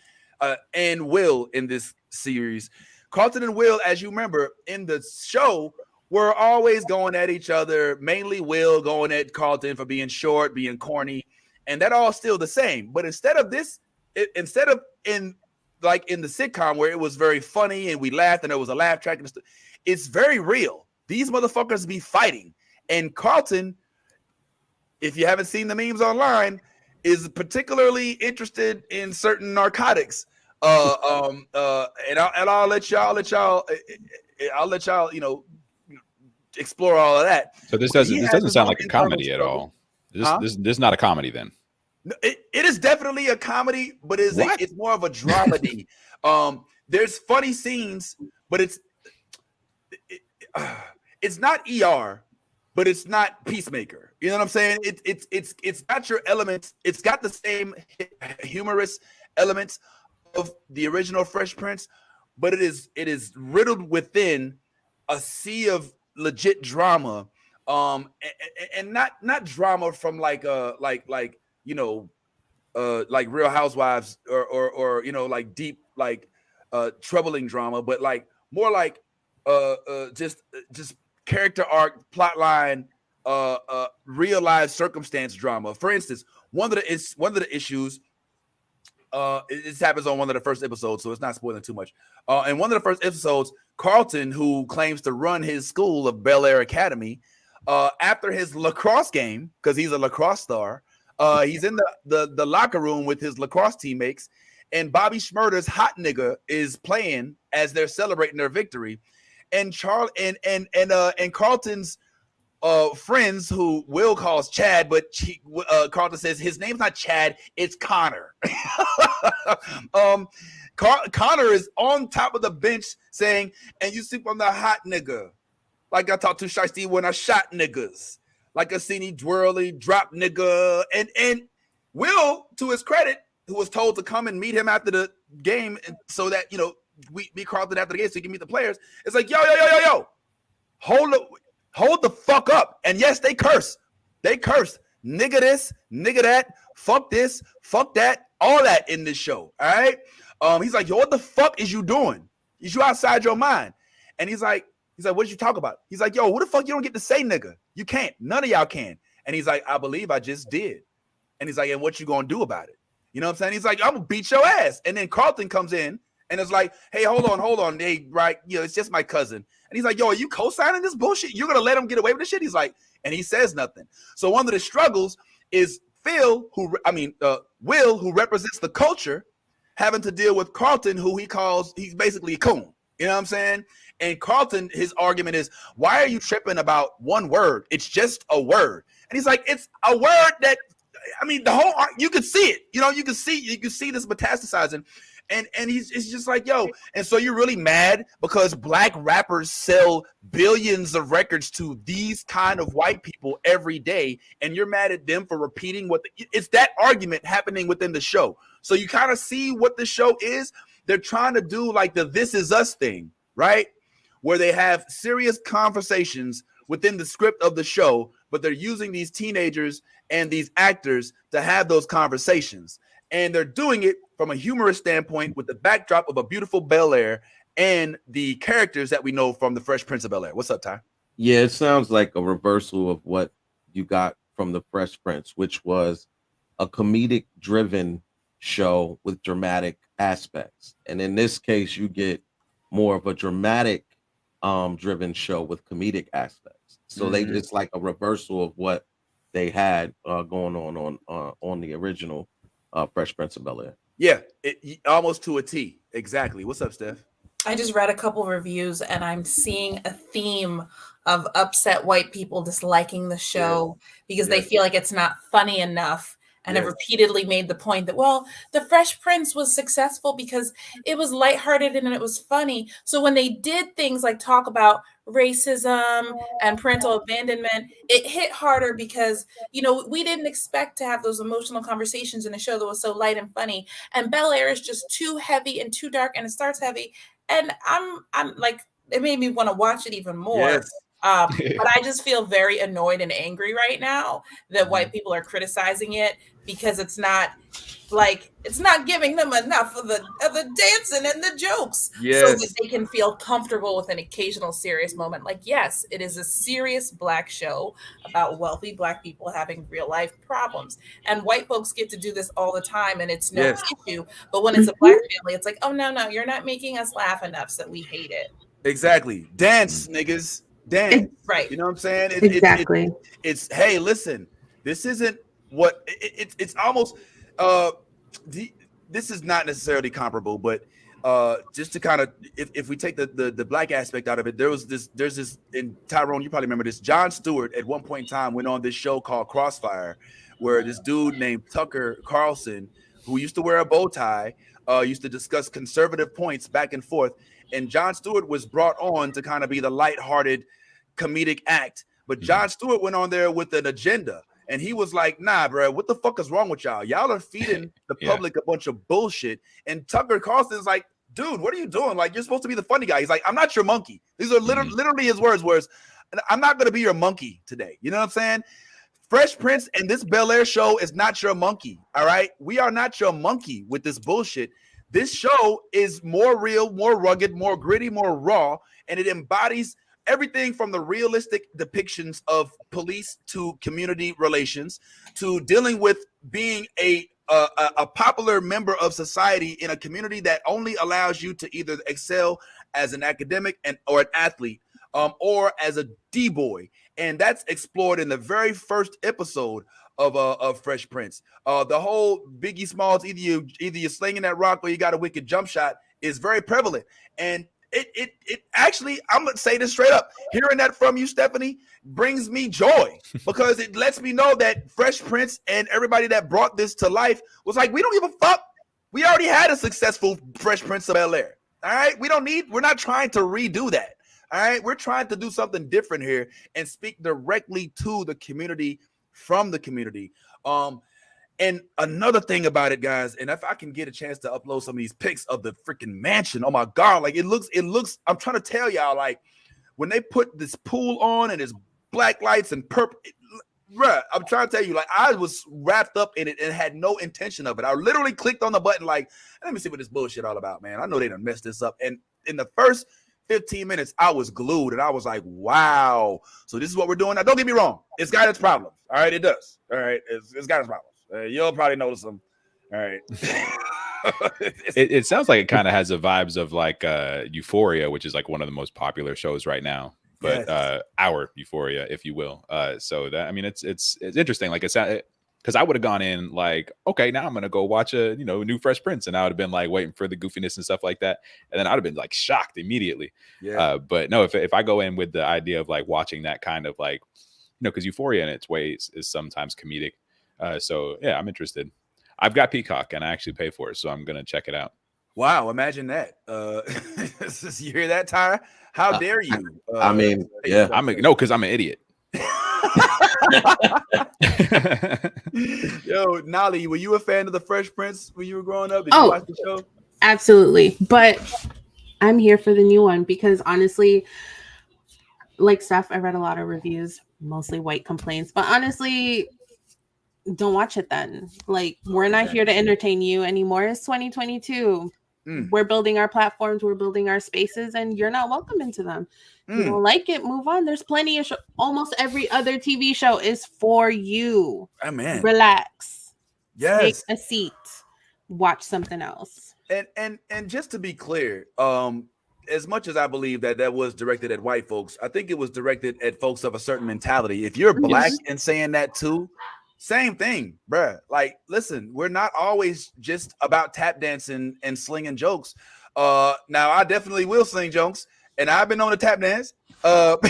and Will in this series. Carlton and Will, as you remember, in the show, were always going at each other, mainly Will going at Carlton for being short, being corny, and that all still the same. But instead of in the sitcom where it was very funny and we laughed and there was a laugh track, it's very real. These motherfuckers be fighting. And Carlton, if you haven't seen the memes online, is particularly interested in certain narcotics. And I'll let y'all I'll let y'all, explore all of that. So this But he doesn't has his sound own like a internal comedy at struggle. all. This Huh? this is not a comedy then. No, it is definitely a comedy, but it's more of a dramedy. There's funny scenes, but it's not ER, but it's not Peacemaker. You know what I'm saying? It's got your elements. It's got the same humorous elements of the original Fresh Prince, but it is riddled within a sea of legit drama. And not drama from like like Real Housewives or like deep like troubling drama, but like more like just character arc, plot line, real life circumstance drama. For instance, one of the issues. This happens on one of the first episodes, so it's not spoiling too much. In one of the first episodes, Carlton, who claims to run his school of Bel-Air Academy, after his lacrosse game, because he's a lacrosse star, he's in the locker room with his lacrosse teammates, and Bobby Shmurda's hot nigga is playing as they're celebrating their victory, and Carlton's friends, who Will calls Chad, but Carlton says his name's not Chad, it's Connor. Connor is on top of the bench saying, and you sleep on the hot nigga. Like I talked to Shiesty when I shot niggas. Like I seen he twirly drop nigga. And Will, to his credit, who was told to come and meet him after the game so that, we meet Carlton after the game so he can meet the players. It's like, yo. Hold the fuck up. And yes, they curse. They cursed. Nigga this, nigga that, fuck this, fuck that, all that in this show. All right. He's like, yo, what the fuck is you doing? Is you outside your mind? And he's like, what did you talk about? He's like, yo, what the fuck you don't get to say nigga? You can't. None of y'all can. And he's like, I believe I just did. And he's like, and what you gonna do about it? You know what I'm saying? He's like, I'm gonna beat your ass. And then Carlton comes in and it's like, hey, hold on. Hey, right, it's just my cousin. And he's like, yo, are you co-signing this bullshit? You're gonna let him get away with this shit? He's like, and he says nothing. So one of the struggles is Will, who represents the culture, having to deal with Carlton, who he's basically a coon. You know what I'm saying? And Carlton, his argument is, why are you tripping about one word? It's just a word. And he's like, it's a word that, the whole, you could see it. You can see this metastasizing. And it's just like, yo, and so you're really mad because black rappers sell billions of records to these kind of white people every day, and you're mad at them for repeating it's that argument happening within the show. So you kind of see what the show is. They're trying to do like the This Is Us thing, right? Where they have serious conversations within the script of the show, but they're using these teenagers and these actors to have those conversations. And they're doing it from a humorous standpoint with the backdrop of a beautiful Bel-Air and the characters that we know from the Fresh Prince of Bel-Air. What's up, Ty? Yeah, it sounds like a reversal of what you got from the Fresh Prince, which was a comedic-driven show with dramatic aspects. And in this case, you get more of a dramatic driven show with comedic aspects. So it's like a reversal of what they had going on the original Fresh Prince of Bel-Air. Yeah, almost to a T. Exactly. What's up, Steph? I just read a couple reviews and I'm seeing a theme of upset white people disliking the show because they feel like it's not funny enough. And have repeatedly made the point that, well, the Fresh Prince was successful because it was lighthearted and it was funny. So when they did things like talk about racism and parental abandonment, it hit harder because, we didn't expect to have those emotional conversations in a show that was so light and funny. And Bel-Air is just too heavy and too dark, and it starts heavy. And I'm like, it made me want to watch it even more. Yes. But I just feel very annoyed and angry right now that white people are criticizing it because it's not giving them enough of the dancing and the jokes so that they can feel comfortable with an occasional serious moment. Like, yes, it is a serious Black show about wealthy Black people having real life problems, and white folks get to do this all the time and it's no issue. But when it's a Black family, it's like, oh no, you're not making us laugh enough so we hate it. Exactly. Dance, niggas. Dance. Right. You know what I'm saying? Exactly. It's hey, listen, this isn't what it's almost this is not necessarily comparable, but just to kind of, if we take the black aspect out of it, there's this, and Tyrone, you probably remember this. Jon Stewart at one point in time went on this show called Crossfire, where this dude named Tucker Carlson, who used to wear a bow tie, used to discuss conservative points back and forth. And Jon Stewart was brought on to kind of be the lighthearted comedic act. But Jon Stewart went on there with an agenda. And he was like, nah, bro, what the fuck is wrong with y'all? Y'all are feeding the public a bunch of bullshit. And Tucker Carlson's like, dude, what are you doing? Like, you're supposed to be the funny guy. He's like, I'm not your monkey. These are literally his words, I'm not going to be your monkey today. You know what I'm saying? Fresh Prince and this Bel-Air show is not your monkey, all right? We are not your monkey with this bullshit. This show is more real, more rugged, more gritty, more raw, and it embodies everything from the realistic depictions of police to community relations to dealing with being a popular member of society in a community that only allows you to either excel as an academic or an athlete, or as a D-boy. And that's explored in the very first episode of Fresh Prince. The whole Biggie Smalls, either you're slinging that rock or you got a wicked jump shot is very prevalent. And it actually, I'm gonna say this straight up, hearing that from you, Stephanie, brings me joy because it lets me know that Fresh Prince and everybody that brought this to life was like, we don't give a fuck. We already had a successful Fresh Prince of Bel-Air. All right, we're not trying to redo that. All right, we're trying to do something different here and speak directly to the community, from the community. And another thing about it, guys, and if I can get a chance to upload some of these pics of the freaking mansion, oh my God, like it looks, I'm trying to tell y'all, like when they put this pool on and it's black lights and purple, bruh, I'm trying to tell you, like I was wrapped up in it and had no intention of it. I literally clicked on the button like, let me see what this bullshit all about, man. I know they done messed this up. And in the first 15 minutes, I was glued and I was like, wow. So this is what we're doing. Now, don't get me wrong. It's got its problems. All right, it does. All right, it's got its problems. You'll probably notice them. All right. It sounds like it kind of has the vibes of like Euphoria, which is like one of the most popular shows right now. But Yes. Our Euphoria, if you will. So that, I mean, it's interesting. Like it's because I would have gone in like, okay, now I'm gonna go watch a new Fresh Prince, and I would have been like waiting for the goofiness and stuff like that, and then I'd have been like shocked immediately. Yeah. But no, if I go in with the idea of like watching that kind of like, because Euphoria in its ways is sometimes comedic. So yeah, I'm interested. I've got Peacock and I actually pay for it, so I'm gonna check it out. Wow, imagine that. You hear that, Ty? How dare you? I mean, yeah. Because I'm an idiot. Yo, Nolly, were you a fan of the Fresh Prince when you were growing up? Did you watch the show? Absolutely. But I'm here for the new one because honestly, like Steph, I read a lot of reviews, mostly white complaints, but honestly, don't watch it then. Like, we're not here to entertain you anymore. It's 2022. We're building our platforms, we're building our spaces, and you're not welcome into them. If you don't like it, move on. There's plenty of almost every other TV show is for you. Amen. Relax. Yes. Take a seat. Watch something else. And just to be clear, as much as I believe that was directed at white folks, I think it was directed at folks of a certain mentality. If you're black and saying that too, same thing, bruh. Like, listen, we're not always just about tap dancing and slinging jokes. Now, I definitely will sling jokes, and I've been on a tap dance, but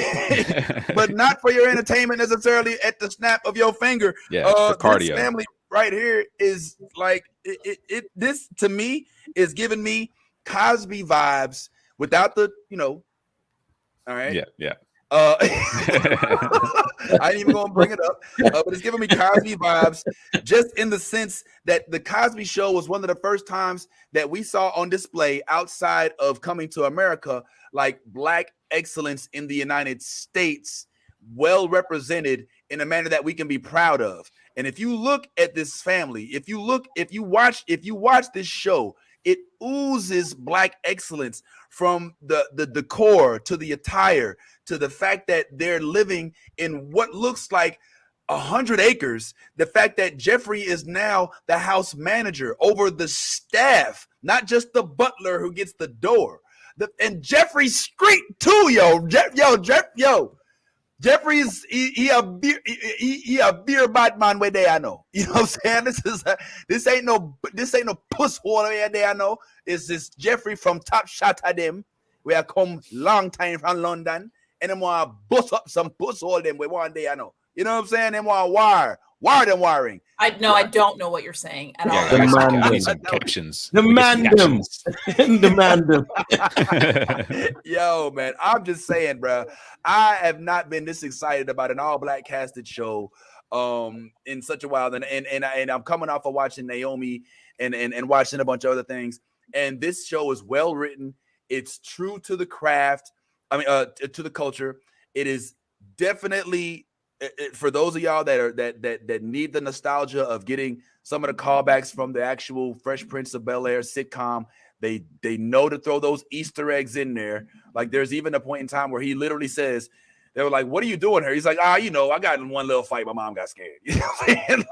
not for your entertainment necessarily at the snap of your finger. Yeah, for cardio. This family right here is like, this to me is giving me Cosby vibes without the, all right? Yeah. I ain't even gonna bring it up, but it's giving me Cosby vibes, just in the sense that the Cosby Show was one of the first times that we saw on display outside of Coming to America, like black excellence in the United States, well represented in a manner that we can be proud of. And if you look at this family, if you watch this show, it oozes black excellence from the decor to the attire to the fact that they're living in what looks like 100 acres. The fact that Jeffrey is now the house manager over the staff, not just the butler who gets the door. And Jeffrey Street too, yo. Jeffrey's he a beer bad man where they I know. You know what I'm saying? This ain't no puss hole where they I know. It's this Jeffrey from Top Shot at them, where I come long time from London, and them want to bust up some puss hole them where one day I know. You know what I'm saying? Them want wire them wiring. I don't know what you're saying at all. I need some captions. Demand them. Demand them. Yo, man, I'm just saying, bro. I have not been this excited about an all-black casted show in such a while. And I'm coming off of watching Naomi and watching a bunch of other things. And this show is well written. It's true to the craft. I mean, to the culture. It is definitely. For those of y'all that need the nostalgia of getting some of the callbacks from the actual Fresh Prince of Bel-Air sitcom, they know to throw those Easter eggs in there. Like there's even a point in time where he literally says, they were like, "What are you doing here?" He's like, I got in one little fight. My mom got scared. You know what I'm saying?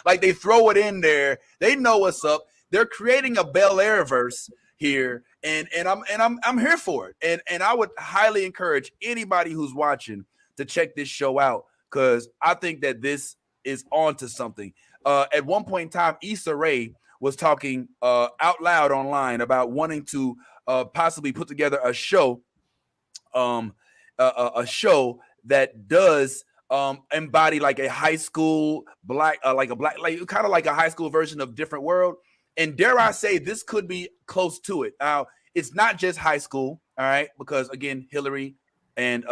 Like they throw it in there. They know what's up. They're creating a Bel-Air verse here, and I'm here for it. And I would highly encourage anybody who's watching to check this show out, because I think that this is on to something. At one point in time, Issa Rae was talking out loud online about wanting to possibly put together a show, that does embody like a high school like kind of like a high school version of Different World. And dare I say, this could be close to it. Now, it's not just high school, all right, because again, Hillary and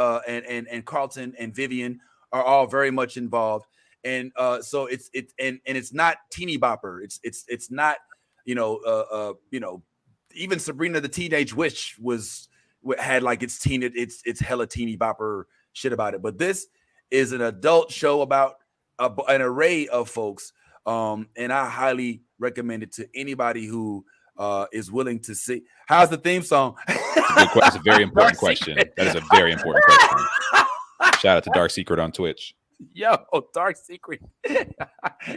Carlton and Vivian are all very much involved, and so it's not teeny bopper. It's not even Sabrina the Teenage Witch had like it's hella teeny bopper shit about it. But this is an adult show about an array of folks, and I highly recommend it to anybody who is willing to see. How's the theme song? That's a very important question. That is a very important question. Shout out to Dark Secret on Twitch. Yo, Dark Secret.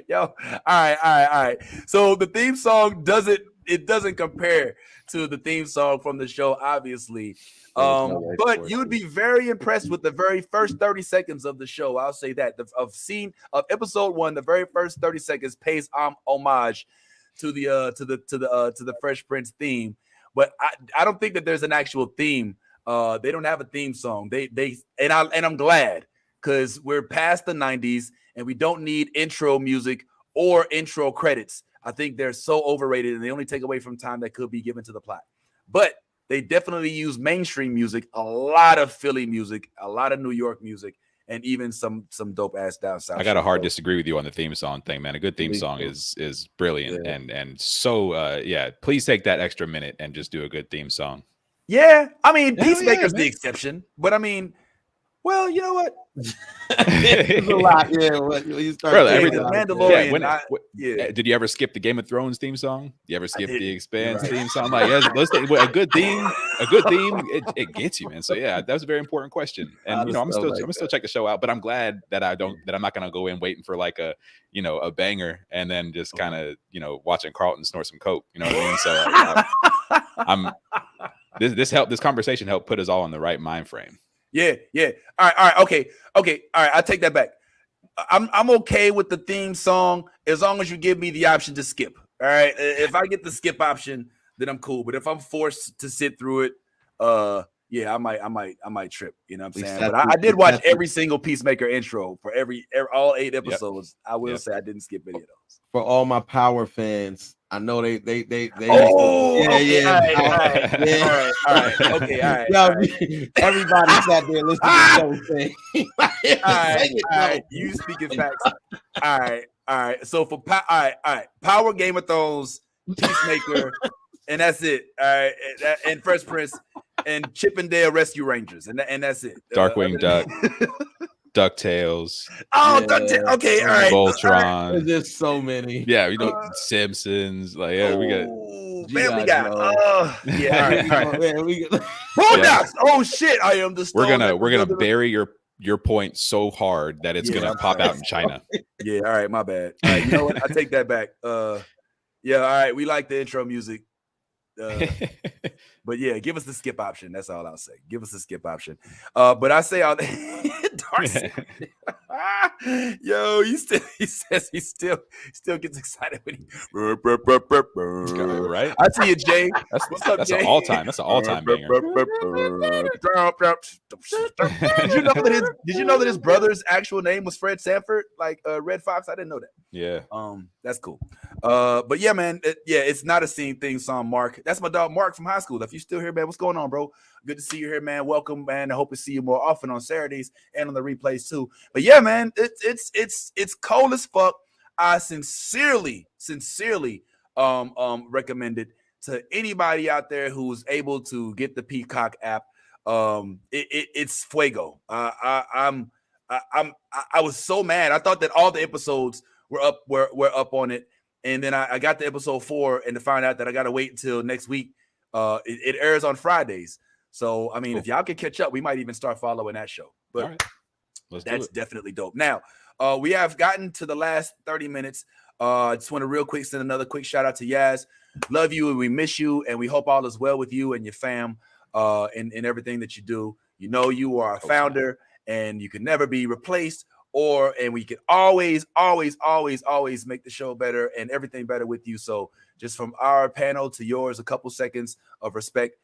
Yo, all right. So the theme song doesn't compare to the theme song from the show, obviously. But you'd be very impressed with the very first 30 seconds of the show. I'll say that of episode 1, the very first 30 seconds pays homage to the Fresh Prince theme, but I don't think that there's an actual theme. They don't have a theme song. I'm glad, because we're past the 90s and we don't need intro music or intro credits. I think they're so overrated and they only take away from time that could be given to the plot. But they definitely use mainstream music, a lot of Philly music, a lot of New York music, and even some dope ass down south. I got to hard disagree with you on the theme song thing, man. A good theme song is brilliant, and so please take that extra minute and just do a good theme song. Yeah, I mean, Peacemaker's the exception, but I mean, well, you know what? It's a lot, when you start Mandalorian. Did you ever skip the Game of Thrones theme song? You ever skip the Expanse theme song? Like, a good theme, it gets you, man. So yeah, that was a very important question. And I'm still check the show out, but I'm glad that I'm not gonna go in waiting for like a banger and then just kind of watching Carlton snort some coke. You know what I mean? So this conversation helped put us all in the right mind frame. Yeah. All right. Okay. All right. I take that back. I'm okay with the theme song as long as you give me the option to skip. All right. If I get the skip option, then I'm cool. But if I'm forced to sit through it, I might trip. You know what I'm saying? But I did watch every single Peacemaker intro for all 8 episodes. Yep. I will say I didn't skip any of those. For all my Power fans, I know they. Oh, yeah. All right. Okay, all right. Yo, everybody sat there listening to the thing. All right. You speaking facts. All right. So for all right. Power, Game of Thrones, Peacemaker, and that's it. All right, and Fresh Prince and Chippendale Rescue Rangers, and that's it. Darkwing Duck. DuckTales. Oh, yeah. DuckTales. Okay, all right. Voltron. There's just so many. Yeah, Simpsons. Like, yeah, we got Family Guy. All right. Bulldogs. Oh shit! I am the. We're gonna bury your point so hard that it's gonna pop out in China. Yeah. All right. My bad. All right. You know what? I take that back. Yeah. All right. We like the intro music. But yeah, give us the skip option. That's all I'll say. Give us the skip option. But I say all Darcy. Yo, he says he still gets excited when he Right? I see you, Jay. What's up, That's Jay? an all-time. That's an all-time banger. Did you know that his brother's actual name was Fred Sanford, like Red Fox? I didn't know that. Yeah. That's cool. But yeah, man, it's not a scene theme song. Mark, that's my dog Mark from high school. If you still here, man, what's going on, bro? Good to see you here, man. Welcome, man. I hope to see you more often on Saturdays and on the replays too. But yeah, man, it's cold as fuck. I sincerely recommend it to anybody out there who's able to get the Peacock app. It's fuego. I was so mad. I thought that all the episodes were up on it, and then I got to episode 4 and to find out that I got to wait until next week. It airs on Fridays, so I mean, if y'all can catch up, we might even start following that show. But that's definitely dope. Now, we have gotten to the last 30 minutes. I just want to real quick send another quick shout out to Yaz. Love you and we miss you, and we hope all is well with you and your fam in everything that you do. You know, you are a founder and you can never be replaced, and we can always make the show better and everything better with you. So just from our panel to yours, a couple seconds of respect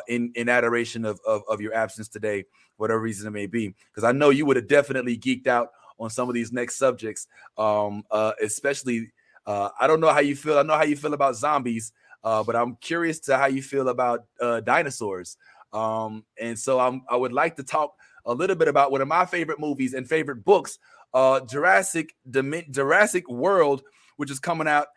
in adoration of your absence today, whatever reason it may be, because I know you would have definitely geeked out on some of these next subjects, especially I don't know how you feel. I know how you feel about zombies, but I'm curious to how you feel about dinosaurs. And so I would like to talk a little bit about one of my favorite movies and favorite books, Jurassic World, which is coming out.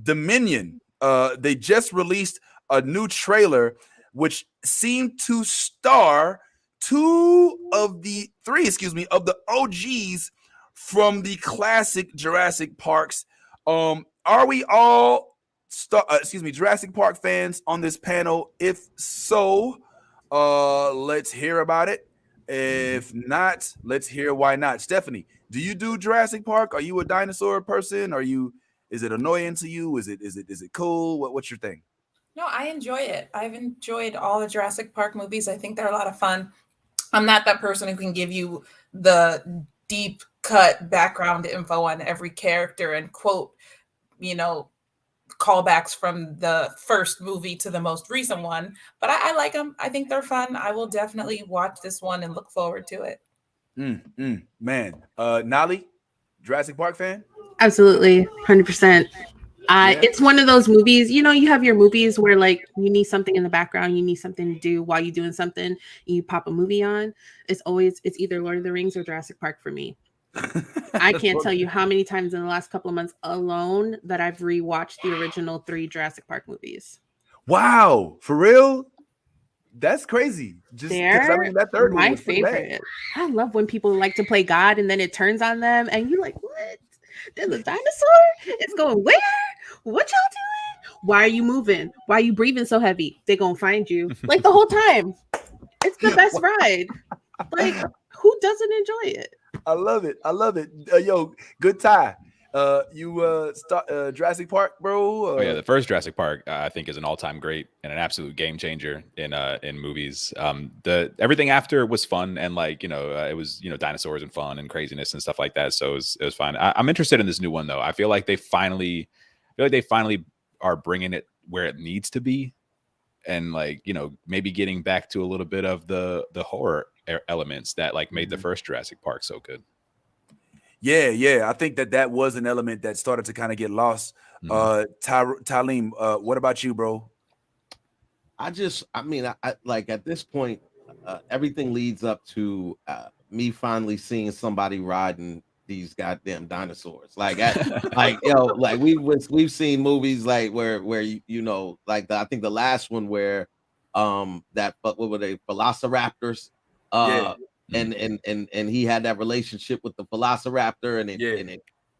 Dominion. They just released a new trailer, which seemed to star three of the OGs from the classic Jurassic Parks. Are we all Jurassic Park fans on this panel? If so, let's hear about it. If not, let's hear why not. Stephanie, do you do Jurassic Park? Are you a dinosaur person? Is it annoying to you? Is it cool? What's your thing? No, I enjoy it. I've enjoyed all the Jurassic Park movies. I think they're a lot of fun. I'm not that person who can give you the deep cut background info on every character and quote, callbacks from the first movie to the most recent one, but I like them. I think they're fun. I will definitely watch this one and look forward to it. Man, Nolly, Jurassic Park fan? Absolutely, 100%. It's one of those movies, you have your movies where like you need something in the background, you need something to do while you're doing something, and you pop a movie on. It's either Lord of the Rings or Jurassic Park for me. I can't tell you how many times in the last couple of months alone that I've rewatched the original 3 Jurassic Park movies. Wow, for real? That's crazy. That third one was favorite. Bad. I love when people like to play God and then it turns on them and you're like, what? There's a dinosaur? It's going where? What y'all doing? Why are you moving? Why are you breathing so heavy? They're gonna find you. Like the whole time. It's the best ride. Like, who doesn't enjoy it? I love it. Yo, good tie. You start Jurassic Park, bro? Oh yeah, the first Jurassic Park I think is an all-time great and an absolute game changer in movies. The everything after was fun and it was dinosaurs and fun and craziness and stuff like that. So it was fine. I'm interested in this new one though. I feel like they finally are bringing it where it needs to be, and maybe getting back to a little bit of the horror elements that made the first Jurassic Park so good. Yeah. I think that was an element that started to kind of get lost. Talim, what about you, bro? I like at this point, everything leads up to me finally seeing somebody riding these goddamn dinosaurs. We've seen movies where I think the last one where what were they, Velociraptors? And he had that relationship with the Velociraptor, and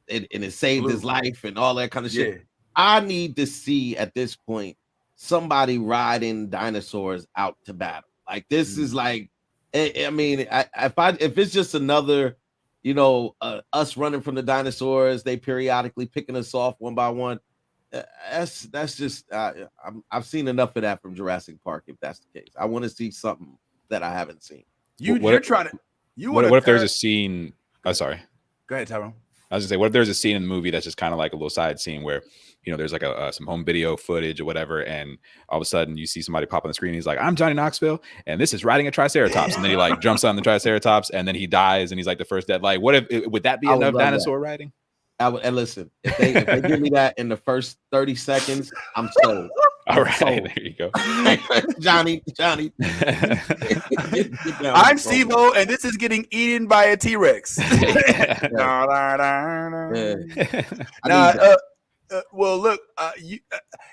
it saved his life and all that kind of shit. I need to see at this point somebody riding dinosaurs out to battle. Like this is like, I mean, if it's just another, us running from the dinosaurs, they periodically picking us off one by one. That's just I've seen enough of that from Jurassic Park. If that's the case, I want to see something that I haven't seen. You're trying to. What if there's a scene? Oh, sorry. Go ahead, Tyrone. I was gonna say, what if there's a scene in the movie that's just kind of like a little side scene where, there's like some home video footage or whatever, and all of a sudden you see somebody pop on the screen. And he's like, "I'm Johnny Knoxville, and this is riding a Triceratops," and then he like jumps on the Triceratops, and then he dies, and he's like the first dead. Like, what if would that be enough dinosaur riding? And listen, if they give me that in the first 30 seconds, I'm sold. All right, there you go. Johnny. I'm Steve-O, and this is getting eaten by a T-Rex. Well, look,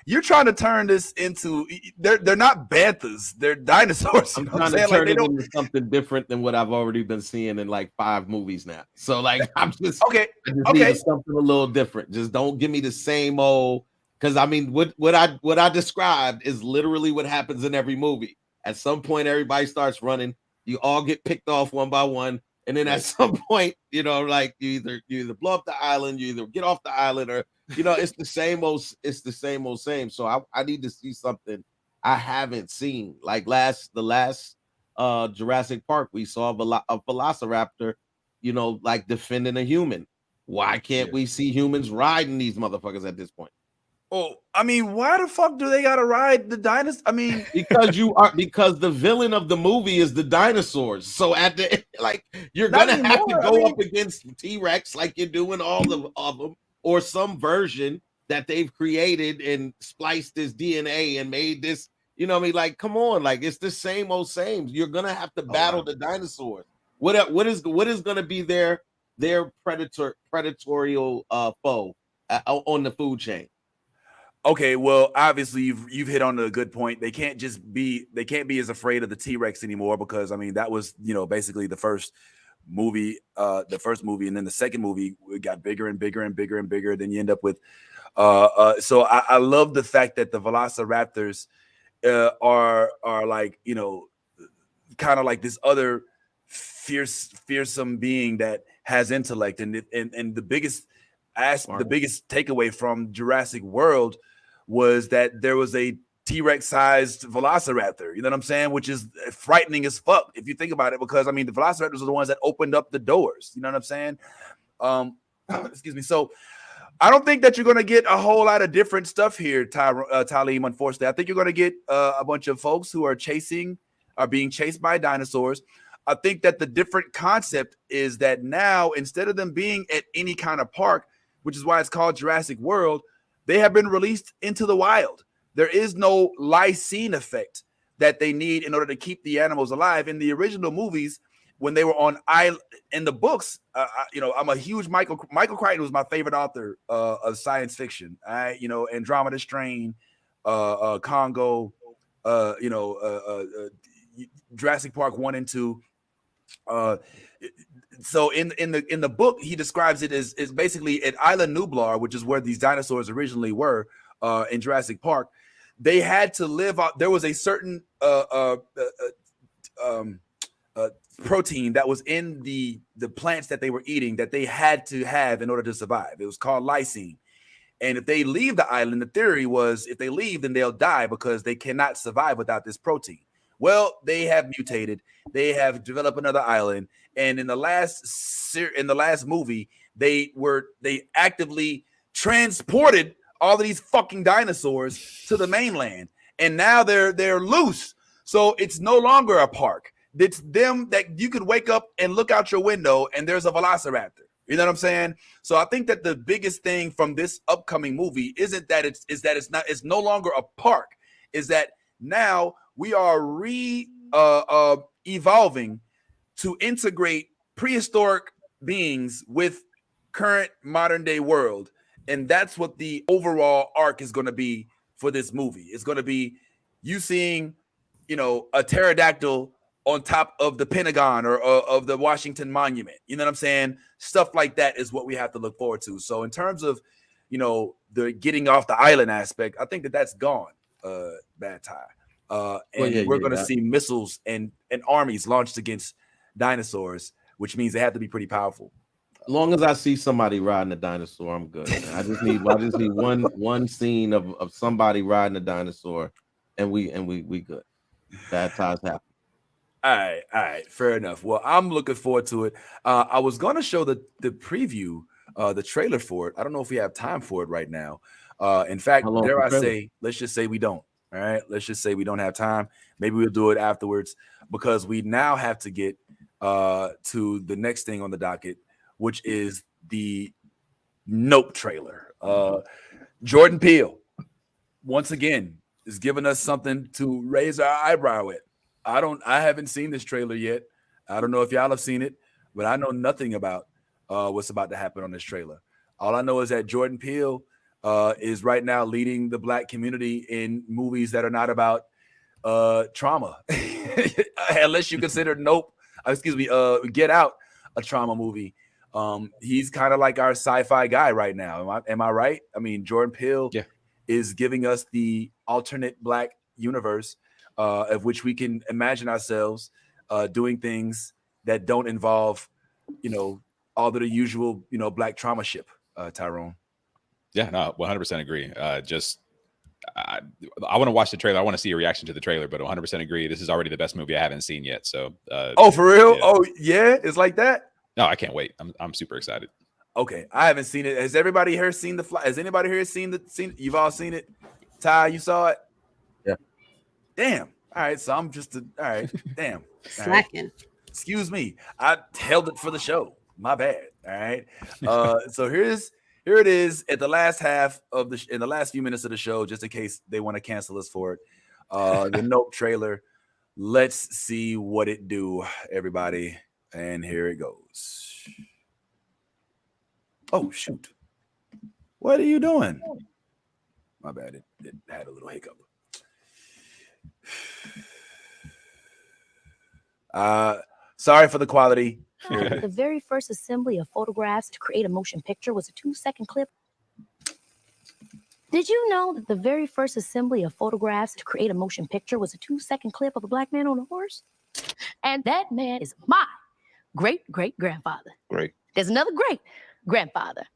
you're trying to turn this into they're not banthas, they're dinosaurs. I'm trying to turn it into something different than what I've already been seeing in like 5 movies now. So like I'm just okay. Need something a little different. Just don't give me the same old. Because I mean, what I described is literally what happens in every movie. At some point, everybody starts running. You all get picked off one by one, and then at some point, like you either blow up the island, you either get off the island, or it's the same old. It's the same old same. So I need to see something I haven't seen. Like the last Jurassic Park, we saw a velociraptor, like defending a human. Why can't we see humans riding these motherfuckers at this point? Oh, I mean, why the fuck do they gotta ride the dinosaurs? I mean, because the villain of the movie is the dinosaurs. So at the you're gonna have to go up against T-Rex like you're doing all of them, or some version that they've created and spliced this DNA and made this. You know what I mean? Like, come on, like it's the same old same. You're gonna have to battle the dinosaurs. What is gonna be their predatorial foe on the food chain? Okay, well, obviously you've hit on a good point. They can't be as afraid of the T-Rex anymore, because I mean that was basically the first movie, and then the second movie it got bigger and bigger and bigger and bigger. Then you end up with so I love the fact that the Velociraptors are like kind of like this other fearsome being that has intellect, and the biggest takeaway from Jurassic World was that there was a T-Rex sized Velociraptor, you know what I'm saying? Which is frightening as fuck if you think about it, because I mean the Velociraptors are the ones that opened up the doors, you know what I'm saying? Excuse me. So I don't think that you're going to get a whole lot of different stuff here, Talim, unfortunately. I think you're going to get a bunch of folks who are being chased by dinosaurs. I think that the different concept is that now, instead of them being at any kind of park, which is why it's called Jurassic World, they have been released into the wild. There is no lysine effect that they need in order to keep the animals alive. In the original movies, when they were on island, in the books, I'm a huge Michael Crichton was my favorite author of science fiction. Andromeda Strain, Congo, Jurassic Park 1 and 2. So in the book, he describes it as basically at Island Nublar, which is where these dinosaurs originally were in Jurassic Park. They had to live out. There was a certain protein that was in the plants that they were eating that they had to have in order to survive. It was called lysine. And if they leave the island, the theory was if they leave, then they'll die because they cannot survive without this protein. Well, they have mutated. They have developed another island, and in the last movie, they actively transported all of these fucking dinosaurs to the mainland, and now they're loose. So it's no longer a park. It's them that you could wake up and look out your window, and there's a Velociraptor. You know what I'm saying? So I think that the biggest thing from this upcoming movie isn't that it's no longer a park. Is that now we are evolving to integrate prehistoric beings with current modern day world. And that's what the overall arc is going to be for this movie. It's going to be you seeing, a pterodactyl on top of the Pentagon or of the Washington Monument. You know what I'm saying? Stuff like that is what we have to look forward to. So in terms of, the getting off the island aspect, I think that's gone, Bad Tie. We're going to see missiles and armies launched against dinosaurs, which means they have to be pretty powerful. long as I see somebody riding a dinosaur, I'm good. I just need one scene of somebody riding a dinosaur, and we good. Bad times happen. All right, fair enough. Well, I'm looking forward to it. I was going to show the preview, the trailer for it. I don't know if we have time for it right now. In fact, dare I say, let's just say we don't. All right, let's just say we don't have time. Maybe we'll do it afterwards because we now have to get to the next thing on the docket, which is the Nope trailer. Jordan Peele, once again, is giving us something to raise our eyebrow at. I haven't seen this trailer yet. I don't know if y'all have seen it, but I know nothing about what's about to happen on this trailer. All I know is that Jordan Peele is right now leading the Black community in movies that are not about trauma, unless you consider Get Out a trauma movie. He's kind of like our sci-fi guy right now. Am I right? I mean, Jordan Peele is giving us the alternate Black universe of which we can imagine ourselves doing things that don't involve, all of the usual, Black trauma ship, Tyrone. Yeah, no, 100% agree. I want to watch the trailer. I want to see a reaction to the trailer, but 100% agree. This is already the best movie I haven't seen yet. So, oh, for real? Yeah. Oh, yeah, it's like that. No, I can't wait. I'm super excited. Okay, I haven't seen it. Has everybody here seen the fly? Has anybody here seen? You've all seen it? Ty, you saw it? Yeah. Damn. All right, so I'm just all right. Damn. Slacking. Right. Excuse me. I held it for the show. My bad. All right. So here it is at the last half of in the last few minutes of the show, just in case they want to cancel us for it. The Nope trailer. Let's see what it do, everybody. And here it goes. Oh, shoot. What are you doing? My bad. It had a little hiccup. Sorry for the quality. The very first assembly of photographs to create a motion picture was a 2-second clip. Did you know that the very first assembly of photographs to create a motion picture was a 2-second clip of a Black man on a horse? And that man is my great-great-grandfather. Great. There's another great-grandfather.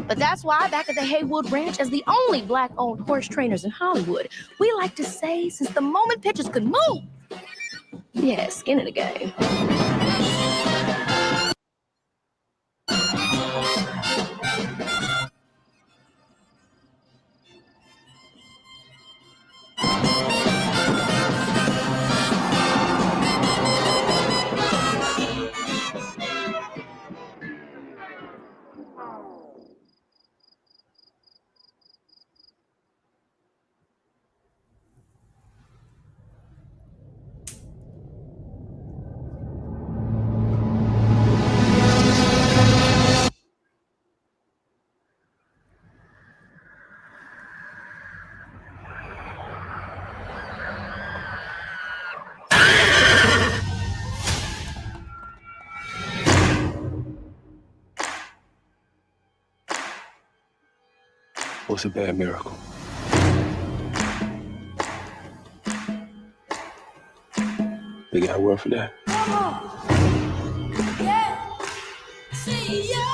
But that's why back at the Haywood Ranch, as the only Black-owned horse trainers in Hollywood, we like to say, since the moment pictures could move, yeah, skin in the game. What's a bad miracle? They got a word for that. Yeah. See ya.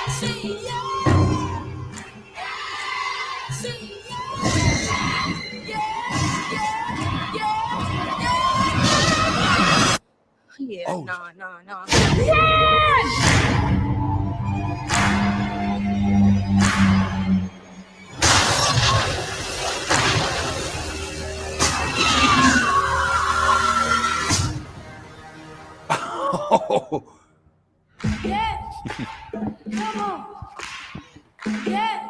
See ya. See ya. Yeah. Oh. Nah. Run! Oh. Yeah. Come on. Yeah.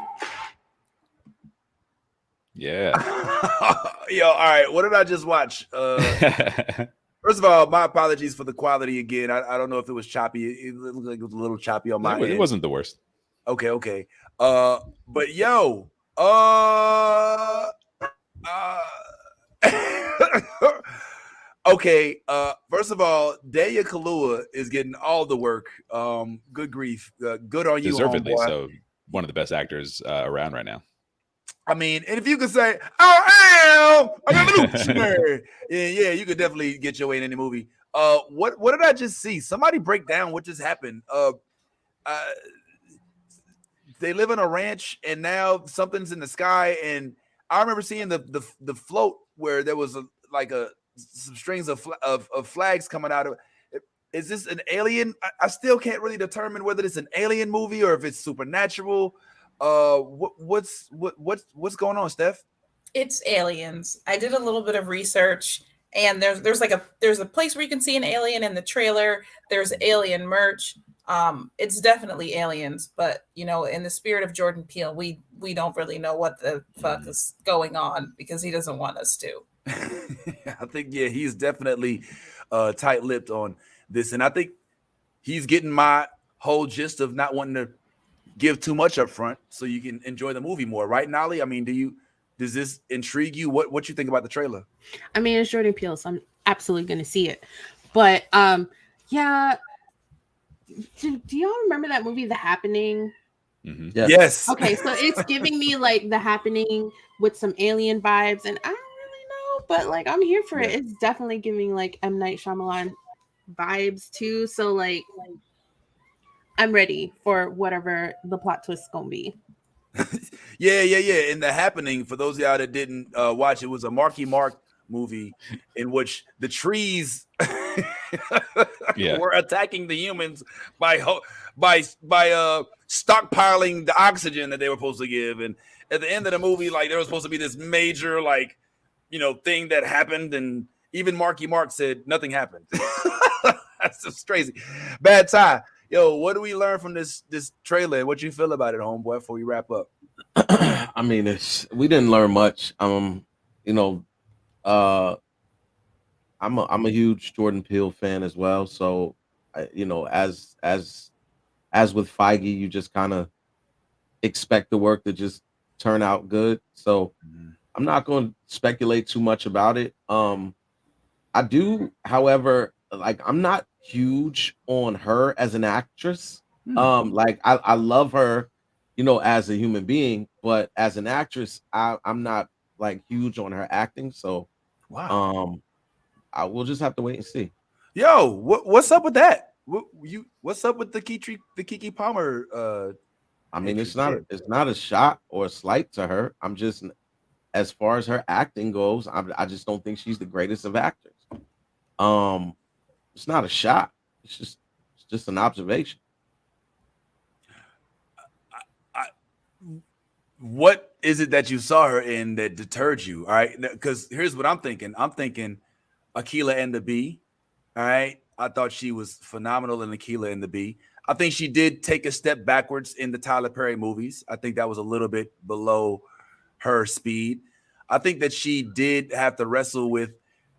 Yeah. Yo, all right. What did I just watch? First of all, my apologies for the quality again. I don't know if it was choppy. It looked like it was a little choppy on my end. It wasn't the worst. Okay. But yo, okay. First of all, Daya Kalua is getting all the work. Good grief. Good on you, Deservedly homeboy. so. One of the best actors around right now. I mean, and if you could say, "Oh, I'm revolutionary. Yeah, you could definitely get your way in any movie. What did I just see? Somebody break down what just happened. They live on a ranch, and now something's in the sky. And I remember seeing the float where there was some strings of flags coming out of it. Is this an alien? I still can't really determine whether it's an alien movie or if it's supernatural. What's going on, Steph? It's aliens. I did a little bit of research, and there's a place where you can see an alien in the trailer. There's alien merch. It's definitely aliens, but in the spirit of Jordan Peele, we don't really know what the fuck is going on because he doesn't want us to. I think he's definitely tight-lipped on this, and I think he's getting my whole gist of not wanting to give too much up front so you can enjoy the movie more, right, Nolly? I mean, does this intrigue you? What you think about the trailer? I mean, it's Jordan Peele, so I'm absolutely going to see it. But yeah, do y'all remember that movie, The Happening? Mm-hmm. Yes. Okay, so it's giving me like The Happening with some alien vibes, and I don't really know, but like I'm here for it. It's definitely giving like M. Night Shyamalan vibes too. So like I'm ready for whatever the plot twist is gonna be. Yeah. In The Happening, for those of y'all that didn't watch, it was a Marky Mark movie in which the trees were attacking the humans by stockpiling the oxygen that they were supposed to give. And at the end of the movie, like there was supposed to be this major thing that happened, and even Marky Mark said nothing happened. That's just crazy. Bad Ty. Yo, what do we learn from this trailer? What you feel about it, homeboy, before we wrap up? I mean, we didn't learn much. I'm a huge Jordan Peele fan as well. So, as with Feige, you just kind of expect the work to just turn out good. So, I'm not going to speculate too much about it. I do, however, I'm not huge on her as an actress. I love her, as a human being, but as an actress, I'm not huge on her acting. So, wow. I will just have to wait and see. Yo, what's up with that? What's up with the Keke Palmer? I mean, it's not a shot or a slight to her. I'm just, as far as her acting goes, I just don't think she's the greatest of actors. It's not a shot. It's just an observation. What is it that you saw her in that deterred you? All right, because here's what I'm thinking. I'm thinking Akeelah and the Bee. All right, I thought she was phenomenal in Akeelah and the Bee. I think she did take a step backwards in the Tyler Perry movies. I think that was a little bit below her speed. I think that she did have to wrestle with,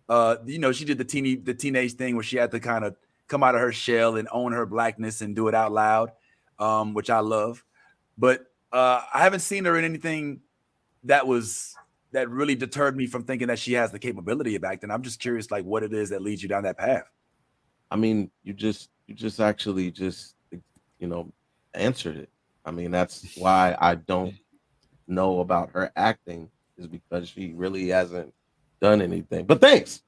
she did the teenage thing where she had to kind of come out of her shell and own her blackness and do it out loud, which I love. But I haven't seen her in anything that really deterred me from thinking that she has the capability of acting. I'm just curious, what it is that leads you down that path. I mean, you just actually answered it. I mean, that's why I don't know about her acting, is because she really hasn't done anything. But thanks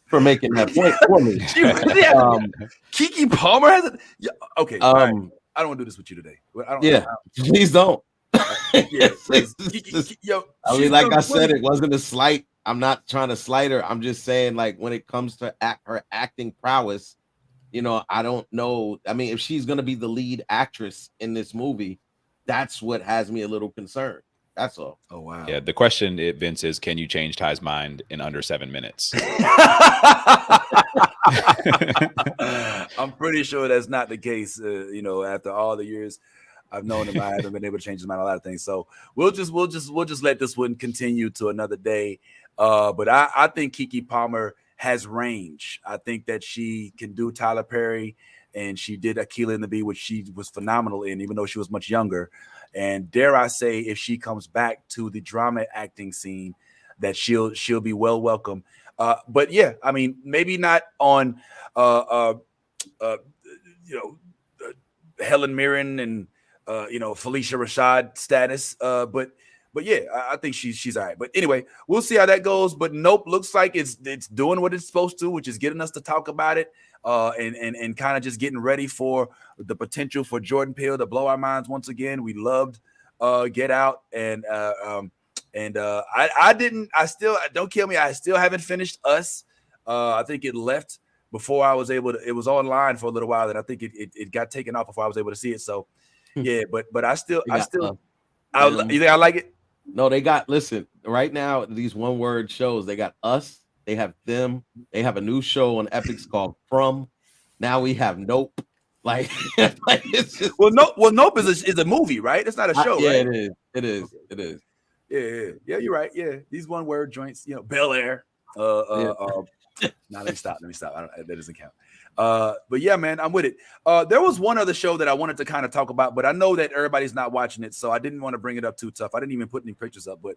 for making that point for me. She really hasn't. Keke Palmer hasn't. Yeah, okay. Right. I don't want to do this with you today. Please don't. Yeah, I mean, like I said, it wasn't a slight. I'm not trying to slight her. I'm just saying, when it comes to her acting prowess, I don't know. I mean, if she's going to be the lead actress in this movie, that's what has me a little concerned. That's all. Oh, wow. Yeah, the question, Vince, is can you change Ty's mind in under 7 minutes? I'm pretty sure that's not the case. After all the years I've known him, I haven't been able to change his mind on a lot of things. So we'll just let this one continue to another day. But I think Keke Palmer has range. I think that she can do Tyler Perry, and she did Akeelah and the Bee, which she was phenomenal in, even though she was much younger. And dare I say, if she comes back to the drama acting scene, that she'll be well welcome. But yeah, I mean, maybe not on Helen Mirren and Felicia Rashad status, but yeah, I think she's all right. But anyway, we'll see how that goes. But Nope looks like it's doing what it's supposed to, which is getting us to talk about it, and kind of just getting ready for the potential for Jordan Peele to blow our minds once again. We loved Get Out, and I didn't. I still, don't kill me, I still haven't finished Us. I think it left before I was able to. It was online for a little while, and I think it got taken off before I was able to see it. So yeah, but I still you think I like it? No, they got, listen, right now, these one-word shows, they got Us, they have Them, they have a new show on Epix called From. Now we have Nope. Like it's just, Nope is a movie, right? It's not a show, yeah, right? It is. Yeah, you're right. Yeah, these one-word joints, Bel-Air. Let me stop. That doesn't count. But yeah, man, I'm with it. There was one other show that I wanted to kind of talk about, but I know that everybody's not watching it, so I didn't want to bring it up too tough. I didn't even put any pictures up, but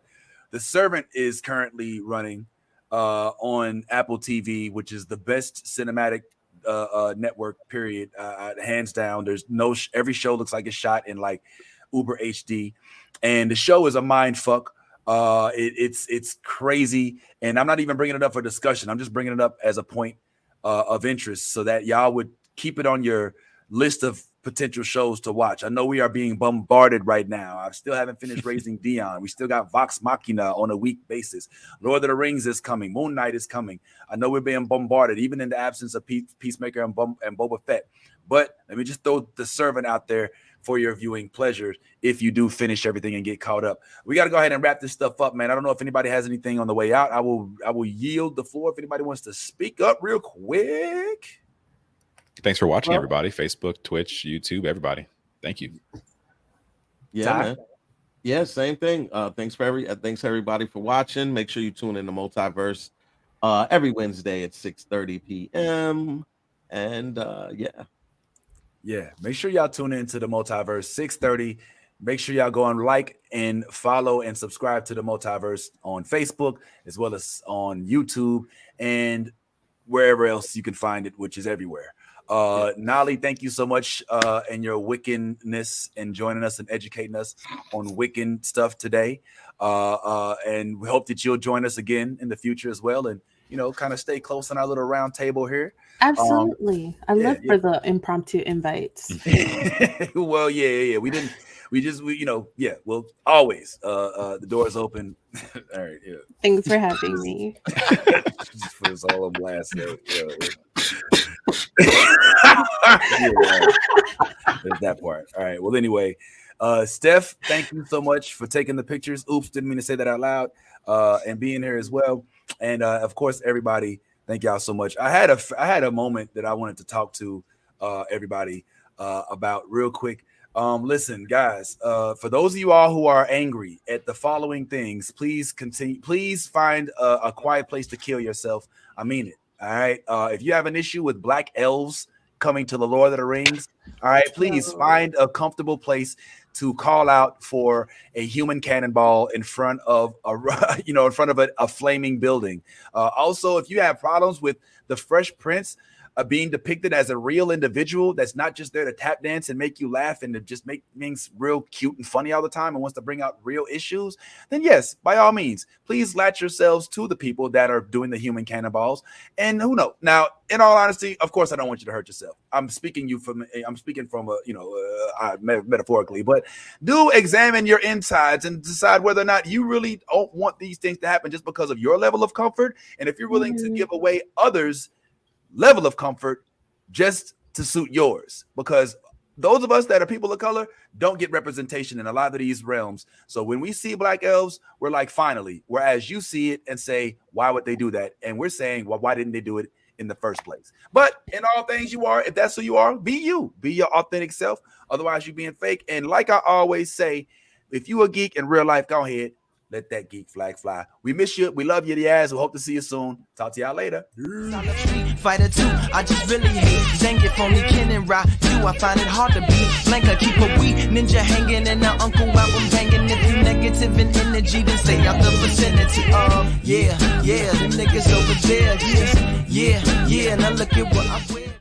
The Servant is currently running on Apple TV, which is the best cinematic network, period, hands down. There's every show looks like it's shot in like Uber HD, and the show is a mind fuck. It's crazy, and I'm not even bringing it up for discussion. I'm just bringing it up as a point of interest, so that y'all would keep it on your list of potential shows to watch. I know we are being bombarded right now. I still haven't finished Raising Dion. We still got Vox Machina on a week basis. Lord of the Rings is coming. Moon Knight is coming. I know we're being bombarded, even in the absence of Peacemaker and Boba Fett. But let me just throw The Servant out there for your viewing pleasure if you do finish everything and get caught up. We got to go ahead and wrap this stuff up, man. I don't know if anybody has anything on the way out. I will yield the floor if anybody wants to speak up real quick. Thanks for watching, everybody. Facebook, Twitch, YouTube, everybody. Thank you. Yeah, man. Yeah, same thing. Thanks everybody for watching. Make sure you tune in to Multiverse every Wednesday at 6:30 p.m. And yeah, make sure y'all tune in to the Multiverse 6:30. Make sure y'all go and like and follow and subscribe to the Multiverse on Facebook, as well as on YouTube and wherever else you can find it, which is everywhere. Nolly, thank you so much and your Wiccan-ness and joining us and educating us on Wiccan stuff today. And we hope that you'll join us again in the future as well, and kind of stay close on our little round table here. Absolutely. I love for the impromptu invites. Well, yeah. Well, always. The door's open. All right, yeah. Thanks for having me. Just put us all on blast. There's that part. All right. Well, anyway, Steph, thank you so much for taking the pictures. Oops, didn't mean to say that out loud. And being here as well. And of course, everybody, thank y'all so much. I had a moment that I wanted to talk to everybody about real quick. Listen, guys, for those of you all who are angry at the following things, please continue. Please find a quiet place to kill yourself. I mean it. All right. If you have an issue with black elves coming to the Lord of the Rings, all right, please find a comfortable place to call out for a human cannonball in front of a flaming building. Also, if you have problems with the Fresh Prince being depicted as a real individual that's not just there to tap dance and make you laugh and to just make things real cute and funny all the time and wants to bring out real issues, then yes, by all means, please latch yourselves to the people that are doing the human cannonballs. And who knows? Now, in all honesty, of course, I don't want you to hurt yourself. I'm speaking from metaphorically, but do examine your insides and decide whether or not you really don't want these things to happen just because of your level of comfort. And if you're willing to give away others' level of comfort just to suit yours, because those of us that are people of color don't get representation in a lot of these realms. So when we see black elves, we're like, finally, whereas you see it and say, why would they do that? And we're saying, well, why didn't they do it in the first place? But in all things you are, if that's who you are, be you, be your authentic self. Otherwise you're being fake. And like I always say, if you a geek in real life, go ahead, let that geek flag fly. We miss you. We love you, the ass. We hope to see you soon. Talk to y'all later. Fighter 2, I just really hate Zangief, only Ken and Ra. You, I find it hard to be Blanca, keep a wee ninja hanging and the uncle album banging. If you negative in energy, then stay out the vicinity. Yeah, them niggas over there. Yeah, now look at what I wear.